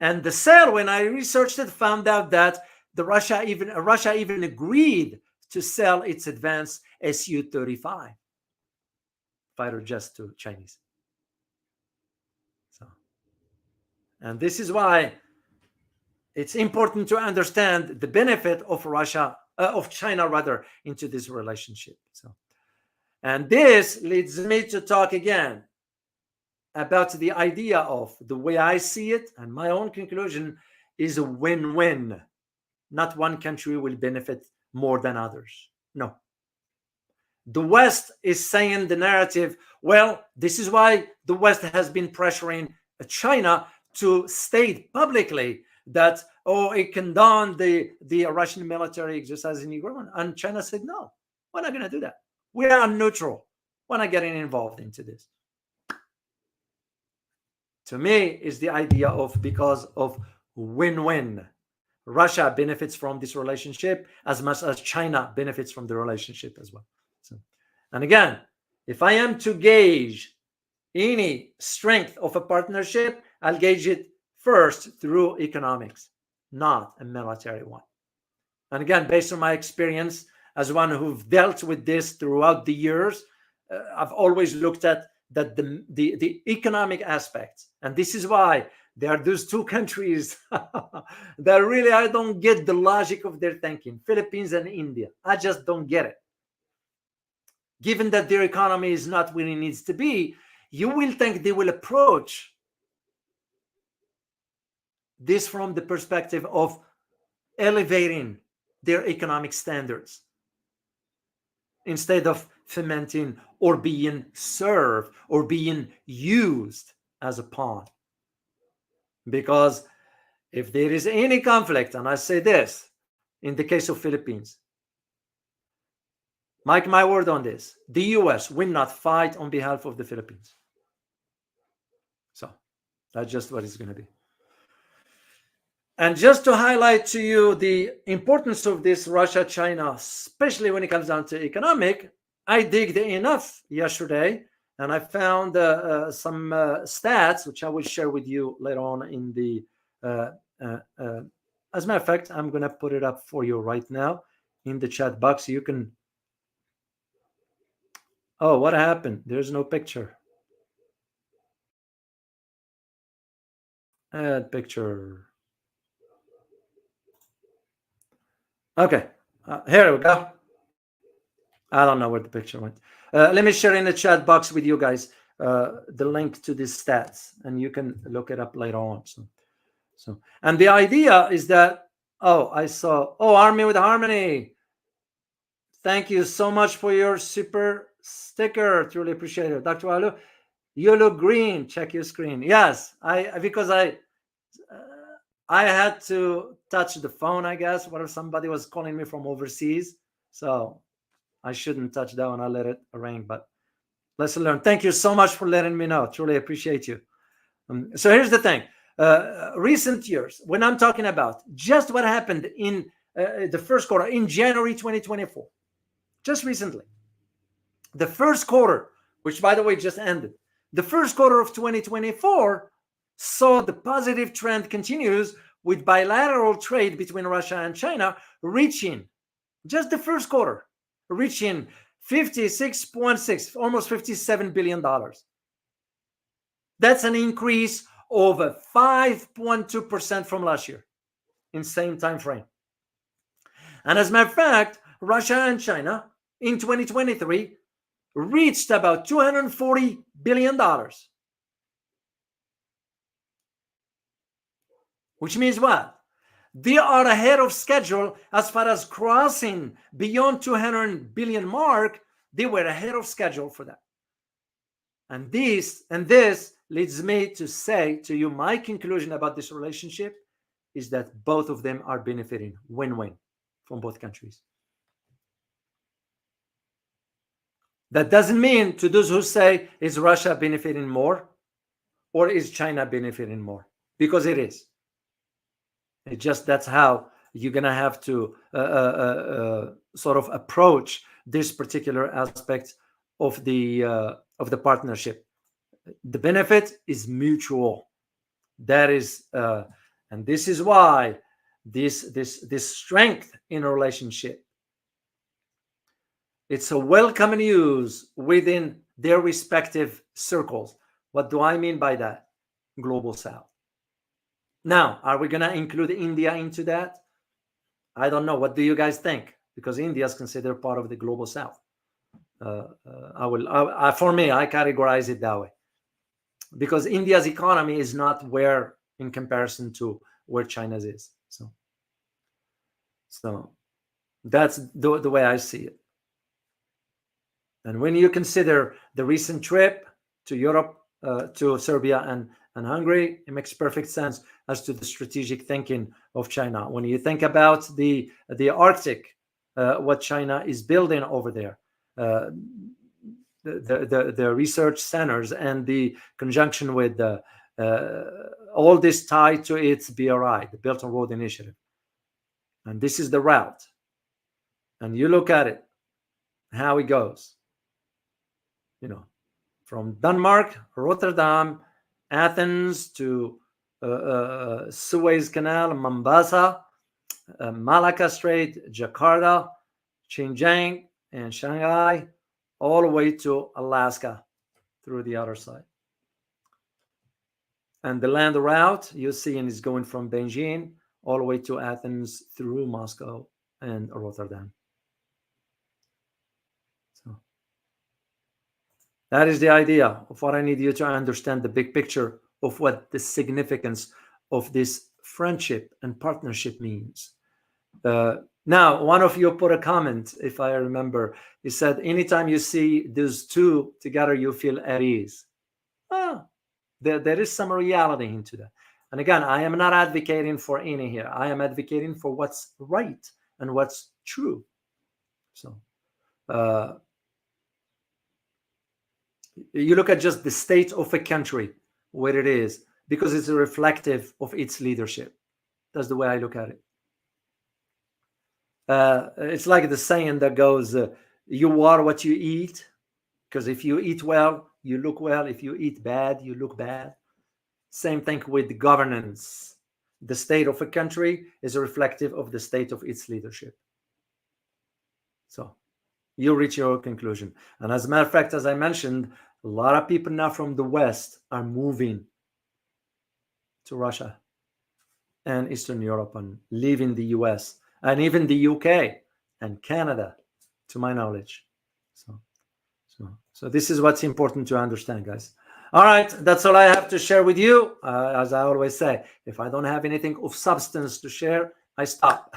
And the sale, when I researched it, found out that Russia even agreed to sell its advanced Su-35 fighter jets to Chinese. So, and this is why it's important to understand the benefit of China rather, into this relationship. So, and this leads me to talk again about the idea of the way I see it, and my own conclusion is a win-win. Not one country will benefit more than others. No. The West is saying the narrative, well, this is why the West has been pressuring China to state publicly that, it condoned the Russian military exercise in Ukraine. And China said, no, we're not going to do that. We are neutral. We're not getting involved into this. To me, is the idea of because of win-win Russia benefits from this relationship as much as China benefits from the relationship as well. So, and again, if I am to gauge any strength of a partnership, I'll gauge it first through economics, not a military one. And again, based on my experience as one who've dealt with this throughout the years, I've always looked at that the economic aspects. And this is why there are those two countries that really, I don't get the logic of their thinking, Philippines and India. I just don't get it. Given that their economy is not where it needs to be, you will think they will approach this from the perspective of elevating their economic standards instead of fermenting or being served or being used as a pawn. Because if there is any conflict, and I say this in the case of Philippines, mark my word on this, the US will not fight on behalf of the Philippines. So that's just what it's going to be. And just to highlight to you the importance of this Russia-China, especially when it comes down to economic, I digged enough yesterday and I found some stats, which I will share with you later on in the, as a matter of fact, I'm going to put it up for you right now in the chat box. You can, oh, what happened? There's no picture. Add picture. Okay, here we go. I don't know where the picture went. Let me share in the chat box with you guys the link to these stats, and you can look it up later on. So, and the idea is that, oh, I saw, oh, Army with Harmony. Thank you so much for your super sticker. Truly appreciate it. Dr. Alu, you look green. Check your screen. Yes, because I had to touch the phone, I guess. What if somebody was calling me from overseas? So I shouldn't touch that one. I let it ring, but lesson learned. Thank you so much for letting me know. Truly appreciate you. So here's the thing. Recent years, when I'm talking about just what happened in the first quarter, in January 2024, just recently, the first quarter, which by the way just ended, the first quarter of 2024 saw the positive trend continues with bilateral trade between Russia and China reaching, just the first quarter, reaching 56.6, almost $57 billion. That's an increase of 5.2% from last year in same time frame. And as a matter of fact, Russia and China in 2023 reached about $240 billion. Which means what? They are ahead of schedule as far as crossing beyond 200 billion mark. They were ahead of schedule for that. And this leads me to say to you, my conclusion about this relationship is that both of them are benefiting, win-win from both countries. That doesn't mean, to those who say, is Russia benefiting more or is China benefiting more? Because it is. It just, that's how you're going to have to sort of approach this particular aspect of the partnership. The benefit is mutual. That is, and this is why this strength in a relationship, it's a welcome news within their respective circles. What do I mean by that? Global South. Now, are we going to include India into that? I don't know. What do you guys think? Because India is considered part of the Global South. For me, I categorize it that way. Because India's economy is not where in comparison to where China's is. So that's the way I see it. And when you consider the recent trip to Europe, to Serbia and Hungary, it makes perfect sense as to the strategic thinking of China. When you think about the Arctic, what China is building over there, the research centers and the conjunction with all this tied to its BRI, the Belt and Road Initiative. and this is the route, and you look at it, how it goes, from Denmark, Rotterdam, Athens to Suez Canal, Mombasa, Malacca Strait, Jakarta, Xinjiang, and Shanghai, all the way to Alaska through the other side. And the land route you see is going from Beijing all the way to Athens through Moscow and Rotterdam. So that is the idea of what I need you to understand, the big picture of what the significance of this friendship and partnership means. Now, one of you put a comment, if I remember. He said, anytime you see those two together, you feel at ease. There is some reality into that. And again, I am not advocating for any here. I am advocating for what's right and what's true. So you look at just the state of a country, where it is, because it's reflective of its leadership. That's the way I look at it. It's like the saying that goes, you are what you eat, because if you eat well, you look well. If you eat bad, you look bad. Same thing with governance. The state of a country is reflective of the state of its leadership. So you reach your conclusion. And as a matter of fact, as I mentioned, a lot of people now from the West are moving to Russia and Eastern Europe and leaving the US and even the UK and Canada, to my knowledge. So this is what's important to understand, guys. All right, that's all I have to share with you. As I always say, if I don't have anything of substance to share, I stop.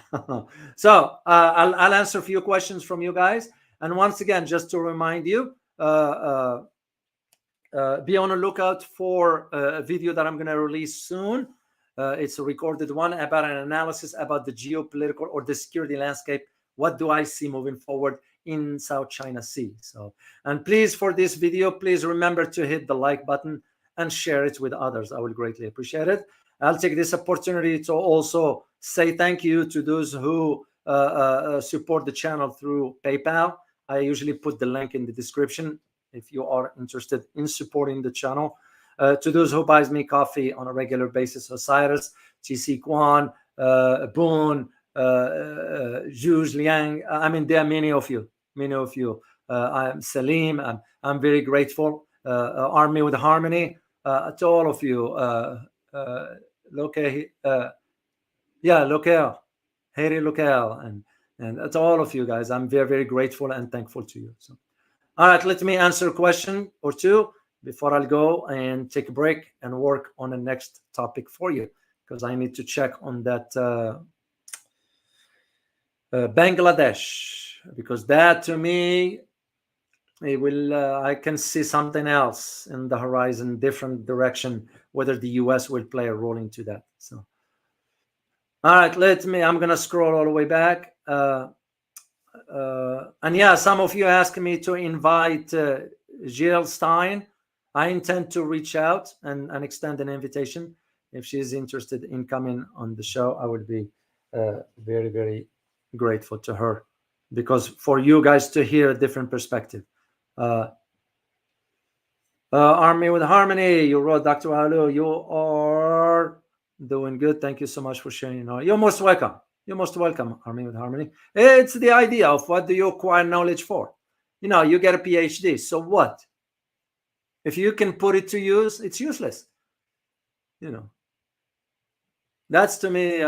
So I'll answer a few questions from you guys. And once again, just to remind you, be on the lookout for a video that I'm going to release soon. It's a recorded one about an analysis about the geopolitical or the security landscape. What do I see moving forward in South China Sea? So, and please, for this video, please remember to hit the like button and share it with others. I will greatly appreciate it. I'll take this opportunity to also say thank you to those who support the channel through PayPal. I usually put the link in the description if you are interested in supporting the channel. To those who buys me coffee on a regular basis, Osiris, TC Kwan, Boone, Jules Liang. I mean, there are many of you. I'm Salim. I'm very grateful. Army with Harmony. To all of you. Harry Local, and to all of you guys. I'm very, very grateful and thankful to you. So, all right, let me answer a question or two before I'll go and take a break and work on the next topic for you, because I need to check on that Bangladesh, because that to me, it will I can see something else in the horizon, different direction, whether the US will play a role into that. So all right, I'm gonna scroll all the way back. And yeah, some of you asked me to invite Jill Stein. I intend to reach out and extend an invitation. If she's interested in coming on the show, I would be very, very grateful to her, because for you guys to hear a different perspective. Army with Harmony, you wrote, Dr. Alu, you are doing good. Thank you so much for sharing. You're most welcome. You're most welcome, Army with Harmony. It's the idea of what do you acquire knowledge for? You get a PhD. So what? If you can put it to use, it's useless. That's to me,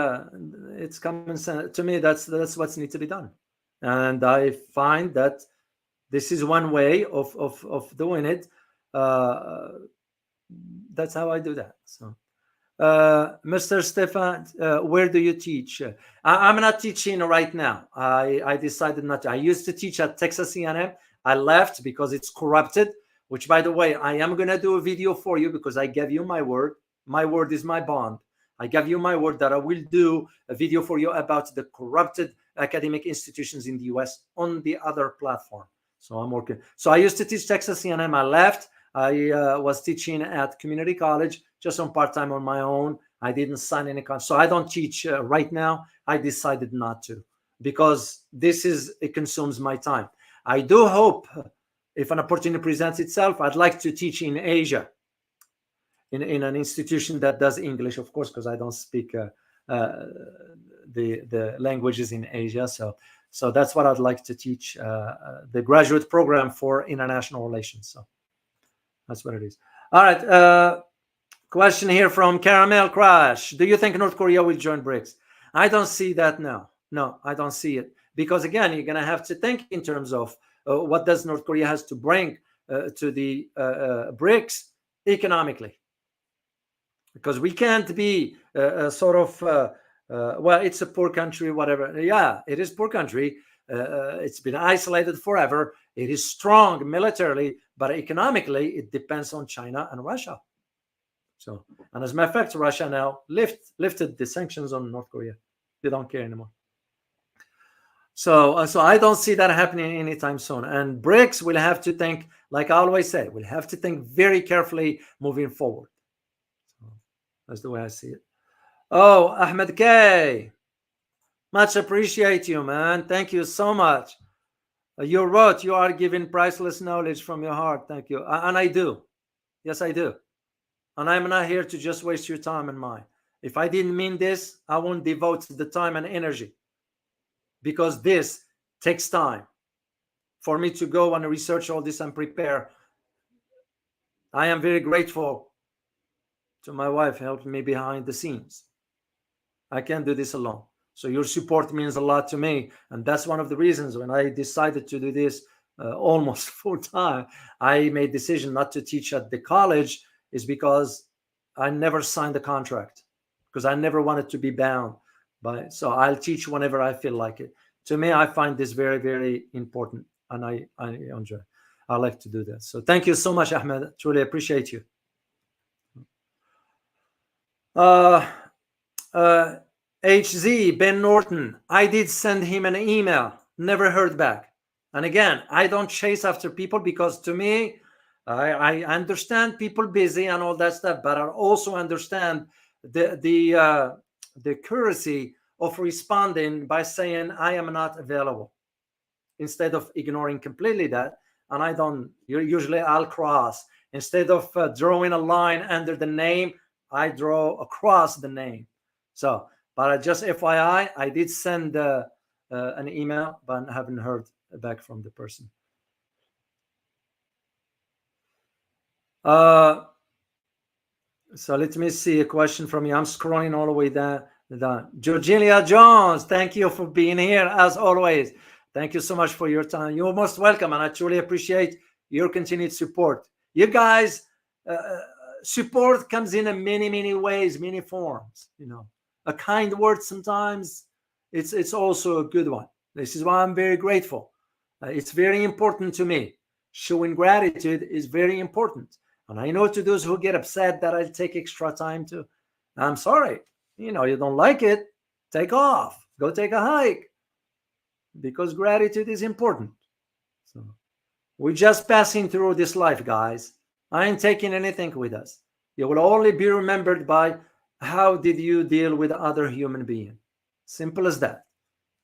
it's common sense. To me, that's what's need to be done. And I find that this is one way of doing it. That's how I do that. So, Mr. Stefan, where do you teach? I'm not teaching right now. I decided not to. I used to teach at Texas A&M. I left because it's corrupted, which, by the way, I am going to do a video for you because I gave you my word. My word is my bond. I gave you my word that I will do a video for you about the corrupted academic institutions in the US on the other platform. So I'm working. So I used to teach Texas A&M. I left. I was teaching at community college just on part-time on my own. I didn't sign any contract. So I don't teach right now. I decided not to, because it consumes my time. I do hope if an opportunity presents itself, I'd like to teach in Asia, in an institution that does English, of course, because I don't speak the languages in Asia. So that's what I'd like to teach, the graduate program for international relations. So that's what it is. All right. Question here from Caramel Crash. Do you think North Korea will join BRICS? I don't see that now. No, I don't see it. Because again, you're going to have to think in terms of what does North Korea has to bring to the BRICS economically. Because we can't be well, it's a poor country, whatever. Yeah, it is poor country. It's been isolated forever. It is strong militarily, but economically, it depends on China and Russia. So, and as a matter of fact, Russia now lifted the sanctions on North Korea. They don't care anymore. So I don't see that happening anytime soon. And BRICS will have to think, like I always say, we'll have to think very carefully moving forward. So that's the way I see it. Oh, Ahmed K. Much appreciate you, man. Thank you so much. You wrote, you are giving priceless knowledge from your heart. Thank you. And I do. Yes, I do. And I'm not here to just waste your time and mine. If I didn't mean this, I won't devote the time and energy, because this takes time for me to go and research all this and prepare. I am very grateful to my wife helping me behind the scenes. I can't do this alone. So your support means a lot to me. And that's one of the reasons when I decided to do this almost full time, I made decision not to teach at the college, is because I never signed a contract, because I never wanted to be bound by it. So I'll teach whenever I feel like it. To me, I find this very, very important, and I enjoy. I like to do that. So thank you so much, Ahmed. Truly appreciate you. HZ Ben Norton. I did send him an email. Never heard back. And again, I don't chase after people, because to me, I understand people busy and all that stuff, but I also understand the courtesy of responding by saying I am not available, instead of ignoring completely that. And I don't. Usually I'll cross, instead of drawing a line under the name, I draw across the name. So, but just FYI, I did send an email, but I haven't heard back from the person. So let me see a question from you. I'm scrolling all the way down. Georgilia Jones, thank you for being here as always. Thank you so much for your time. You're most welcome, and I truly appreciate your continued support. You guys, support comes in many, many ways, many forms. You know, a kind word sometimes it's also a good one. This is why I'm very grateful. It's very important to me. Showing gratitude is very important. And I know to those who get upset that I take extra time to, I'm sorry. You know, you don't like it, take off. Go take a hike. Because gratitude is important. So we're just passing through this life, guys. I ain't taking anything with us. You will only be remembered by how did you deal with other human being. Simple as that.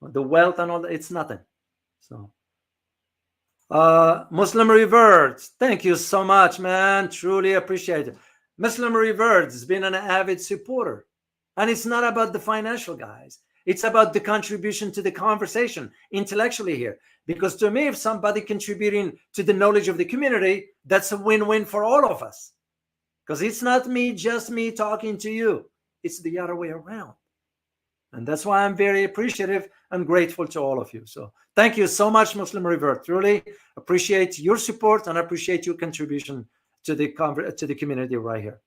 The wealth and all that, it's nothing. So Muslim Reverts, thank you so much, man. Truly appreciate it. Muslim Reverts has been an avid supporter. And it's not about the financial, guys. It's about the contribution to the conversation intellectually here. Because to me, if somebody contributing to the knowledge of the community, that's a win-win for all of us. Because it's not me, just me talking to you. It's the other way around. And that's why I'm very appreciative and grateful to all of you. So thank you so much, Muslim Revert. Truly appreciate your support and appreciate your contribution to the community right here.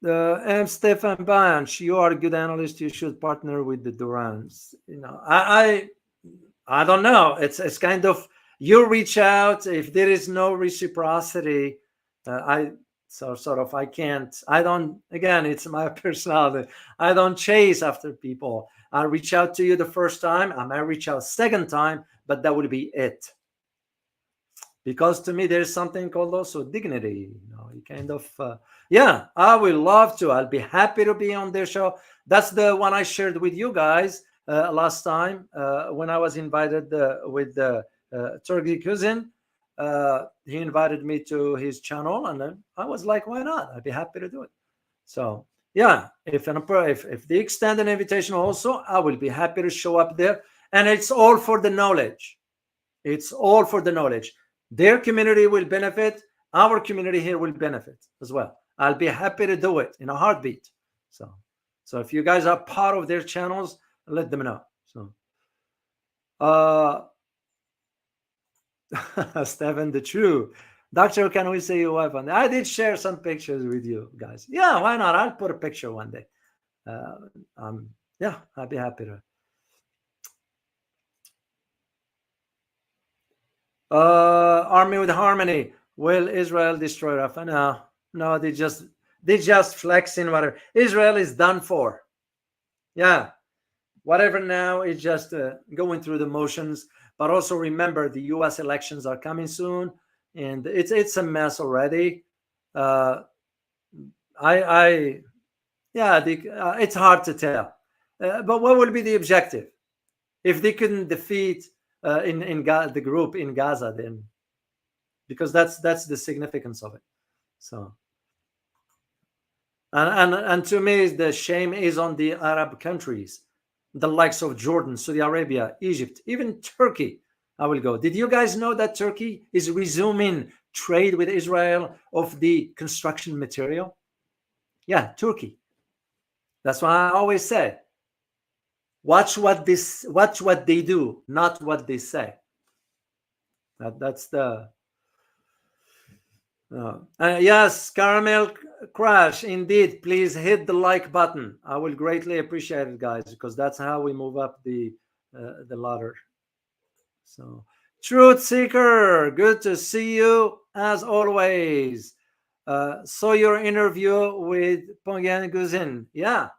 M. Stefan Banch, you are a good analyst. You should partner with the Durans. You know, I don't know. It's kind of, you reach out. If there is no reciprocity, I can't. I don't. Again, it's my personality. I don't chase after people. I reach out to you the first time. I might reach out second time, but that would be it. because to me there's something called also dignity. You kind of yeah, I will love to. I'll be happy to be on their show. That's the one I shared with you guys last time when I was invited with the Turkey cousin. He invited me to his channel, and then I was like, why not? I'd be happy to do it. So yeah, if they extend an invitation also, I will be happy to show up there. And it's all for the knowledge. It's all for the knowledge. Their community will benefit. Our community here will benefit as well. I'll be happy to do it in a heartbeat. So if you guys are part of their channels, let them know. So Stephen, the true doctor, can we see your wife on there? I did share some pictures with you guys. Yeah, why not? I'll put a picture one day. Yeah, I'd be happy to. Army with harmony. Will Israel destroy Rafah? No, they just flexing whatever. Israel is done for. Yeah, whatever now is just going through the motions. But also remember, the U.S. elections are coming soon, and it's a mess already. It's hard to tell. But what will be the objective if they couldn't defeat the group in Gaza? Then, because that's the significance of it. So, and to me, the shame is on the Arab countries, the likes of Jordan, Saudi Arabia, Egypt, even Turkey. I will go. Did you guys know that Turkey is resuming trade with Israel of the construction material? Yeah, Turkey. That's why I always say, watch what they do, not what they say. That's the yes, Caramel Crash, indeed. Please hit the like button. I will greatly appreciate it, guys, because that's how we move up the ladder. So, Truth Seeker, good to see you as always. Saw your interview with Pongyan Guzin. Yeah,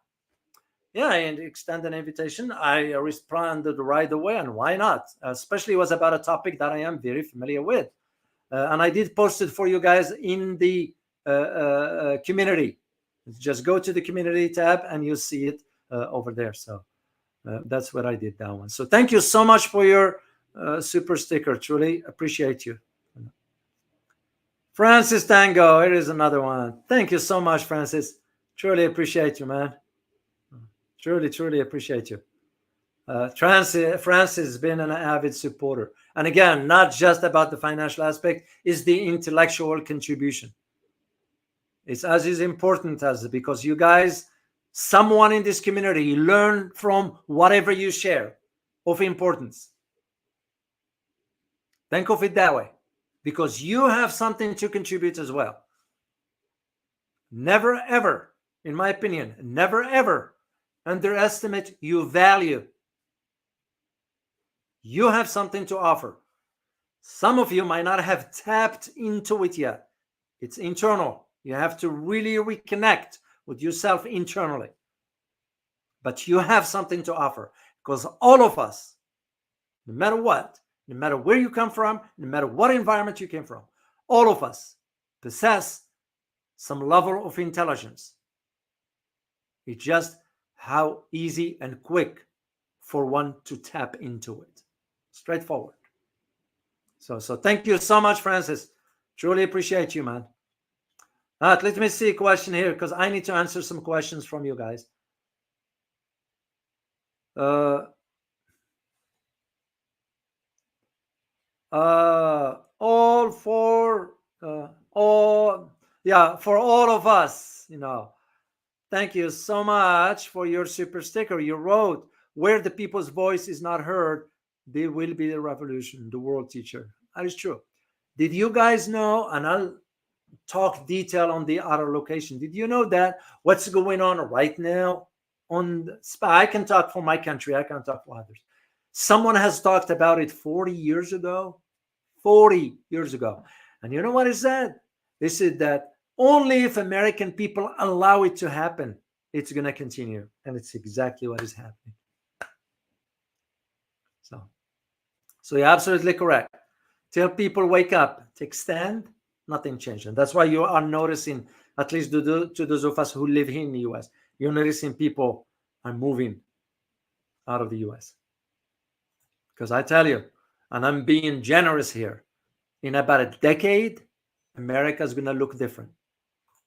and extend an invitation. I responded right away, and why not? Especially it was about a topic that I am very familiar with. And I did post it for you guys in the community. Just go to the community tab and you'll see it over there. So that's what I did, that one. So thank you so much for your super sticker. Truly appreciate you. Francis Tango, here is another one. Thank you so much, Francis. Truly appreciate you, man. Truly appreciate you. Francis has been an avid supporter. And again, not just about the financial aspect, is the intellectual contribution. It's as important as, because you guys, someone in this community, learn from whatever you share of importance. Think of it that way, because you have something to contribute as well. Never ever, in my opinion, never ever underestimate your value. You have something to offer. Some of you might not have tapped into it yet. It's internal. You have to really reconnect with yourself internally. But you have something to offer, because all of us, no matter what, no matter where you come from, no matter what environment you came from, all of us possess some level of intelligence. It's just how easy and quick for one to tap into it. Straightforward. So thank you so much, Francis. Truly appreciate you, man. Let me see a question here, because I need to answer some questions from you guys. For all of us, thank you so much for your super sticker. You wrote, where the people's voice is not heard, there will be the revolution, the world teacher. That is true. Did you guys know, and I'll talk detail on the other location, did you know that what's going on right now on the I can talk for my country, I can't talk for others. Someone has talked about it 40 years ago. 40 years ago. And you know what is that? They said that only if American people allow it to happen, it's going to continue. And it's exactly what is happening. So you're absolutely correct. till people wake up, take stand, nothing changed. And that's why you are noticing, at least to those of us who live here in the US, you're noticing people are moving out of the US. Because I tell you, and I'm being generous here, in about a decade, America is going to look different.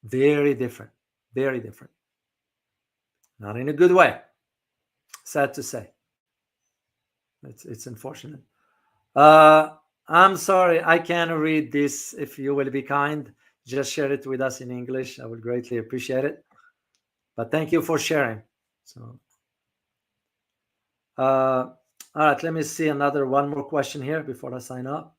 Very different. Very different. Not in a good way. Sad to say. It's unfortunate. I'm sorry, I can't read this. If you will be kind, just share it with us in English. I would greatly appreciate it. But thank you for sharing. So, all right, let me see one more question here before I sign up.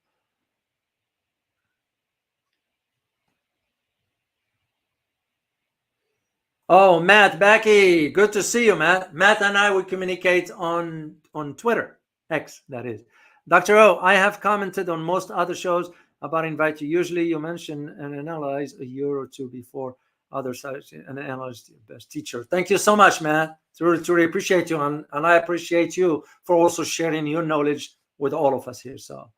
Oh, Matt, Becky, good to see you, Matt. Matt and I will communicate on Twitter, X, that is. Dr. O, I have commented on most other shows about invite you. Usually you mention and analyze a year or two before other sites and analyze the best teacher. Thank you so much, Matt. Truly appreciate you. And I appreciate you for also sharing your knowledge with all of us here. So,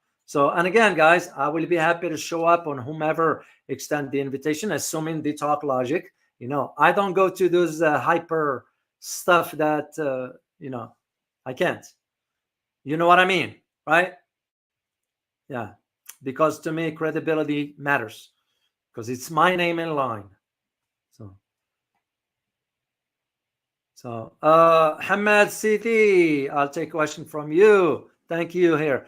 and again, guys, I will be happy to show up on whomever extend the invitation, assuming they talk logic. I don't go to those hyper stuff that, I can't. You know what I mean, right? Yeah. Because to me, credibility matters because it's my name in line. So, Hamad Sidi, I'll take a question from you. Thank you here.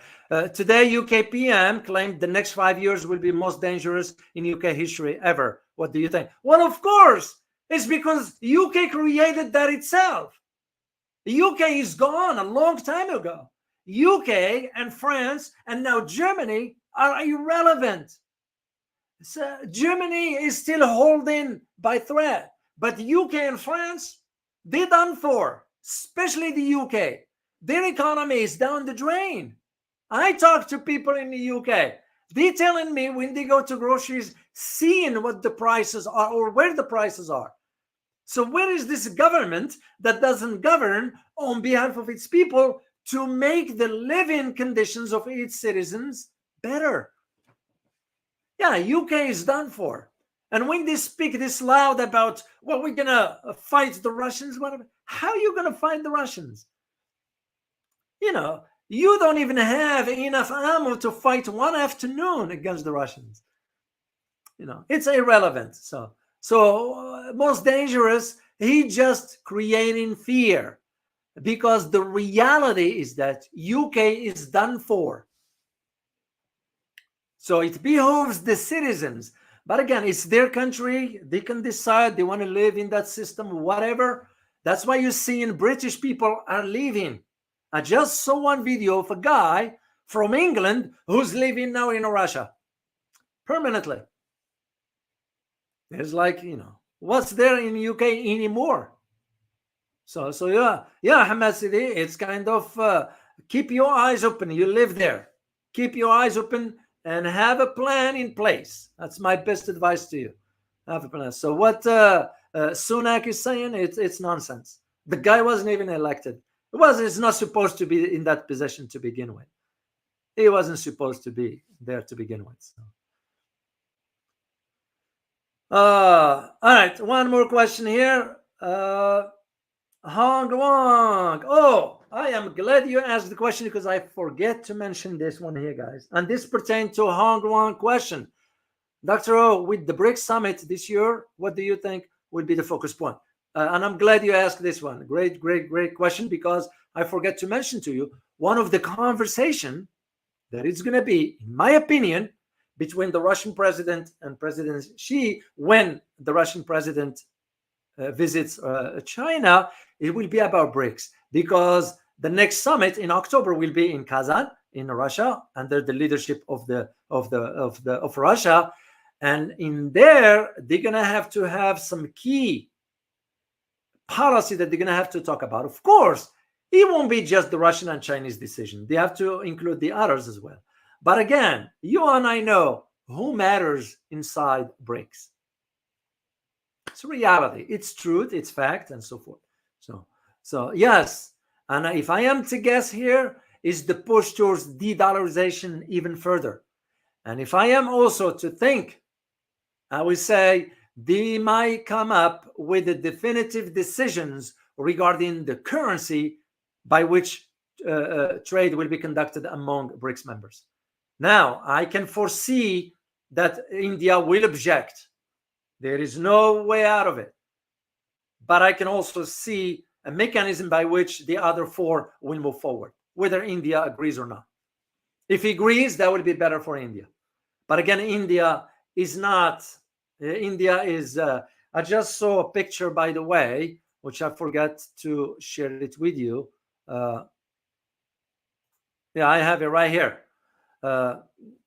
Today, UK PM claimed the next 5 years will be most dangerous in UK history ever. What do you think? Well, of course, it's because UK created that itself. The UK is gone a long time ago. UK and France and now Germany are irrelevant. So Germany is still holding by thread, but UK and France, they're done for, especially the UK. Their economy is down the drain. I talk to people in the UK. They're telling me when they go to groceries, seeing what the prices are or where the prices are. So where is this government that doesn't govern on behalf of its people to make the living conditions of its citizens better? Yeah, UK is done for. And when they speak this loud about, well, we're going to fight the Russians, how are you going to fight the Russians? You don't even have enough ammo to fight one afternoon against the Russians. It's irrelevant. So most dangerous, he just creating fear because the reality is that UK is done for. So it behooves the citizens. But again, it's their country. They can decide they want to live in that system, whatever. That's why you're seeing British people are leaving. I just saw one video of a guy from England who's living now in Russia permanently. It's like, what's there in the UK anymore? So yeah, Hamad Sidi, it's kind of keep your eyes open. You live there. Keep your eyes open and have a plan in place. That's my best advice to you. Have a plan. So what Sunak is saying, it's nonsense. The guy wasn't even elected. He's not supposed to be in that position to begin with. He wasn't supposed to be there to begin with. So. All right, one more question here. Hong Wong. Oh, I am glad you asked the question because I forget to mention this one here, guys. And this pertains to Hong Wong question. Dr. O, with the BRICS summit this year, what do you think will be the focus point? And I'm glad you asked this one. Great question, because I forget to mention to you, one of the conversation that is going to be, in my opinion, between the Russian president and President Xi when the Russian president visits China, it will be about BRICS, because the next summit in October will be in Kazan, in Russia, under the leadership of Russia, and in there they're gonna have to have some key policy that they're gonna have to talk about. Of course, it won't be just the Russian and Chinese decision; they have to include the others as well. But again, you and I know who matters inside BRICS. It's reality, it's truth, it's fact, and so forth. So yes, and if I am to guess here, is the push towards de-dollarization even further. And if I am also to think, I will say they might come up with the definitive decisions regarding the currency by which trade will be conducted among BRICS members. Now, I can foresee that India will object. There is no way out of it. But I can also see a mechanism by which the other four will move forward, whether India agrees or not. If he agrees, that will be better for India. But again, India is not. India is. I just saw a picture, by the way, which I forgot to share it with you. Yeah, I have it right here.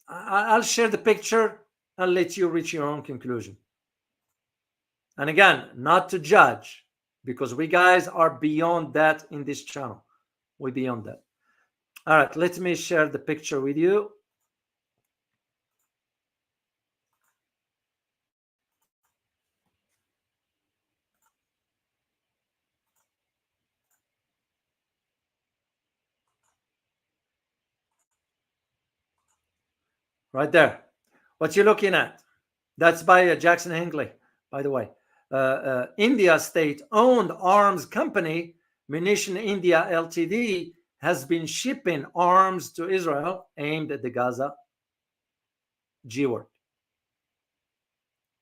I'll share the picture and let you reach your own conclusion. And again, not to judge, because we guys are beyond that in this channel. We're beyond that. All right, let me share the picture with you. Right there. What you're looking at, that's by Jackson Hinckley, by the way. India state-owned arms company, Munition India Ltd, has been shipping arms to Israel aimed at the Gaza G-word.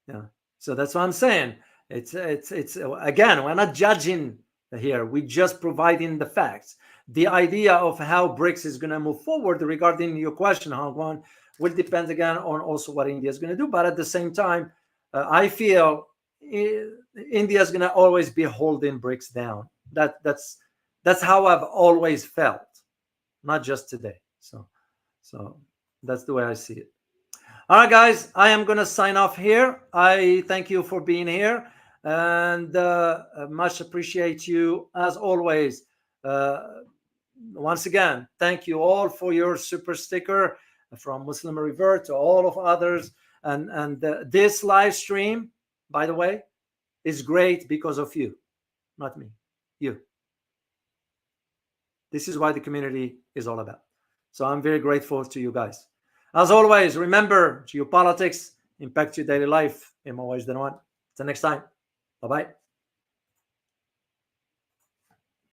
Yeah. So that's what I'm saying. It's again, we're not judging here. We're just providing the facts. The idea of how BRICS is going to move forward regarding your question, Hong Kong, will depend again on also what India is going to do. But at the same time, I feel India is going to always be holding BRICS down. That's how I've always felt, not just today. So that's the way I see it. All right, guys, I am going to sign off here. I thank you for being here, and much appreciate you as always. Once again, thank you all for your super sticker, from Muslim Revert to all of others. And this live stream, by the way, is great because of you, not me, you. This is why the community is all about. So I'm very grateful to you guys. As always, remember, geopolitics impact your daily life in more ways than one. Till next time. Bye-bye.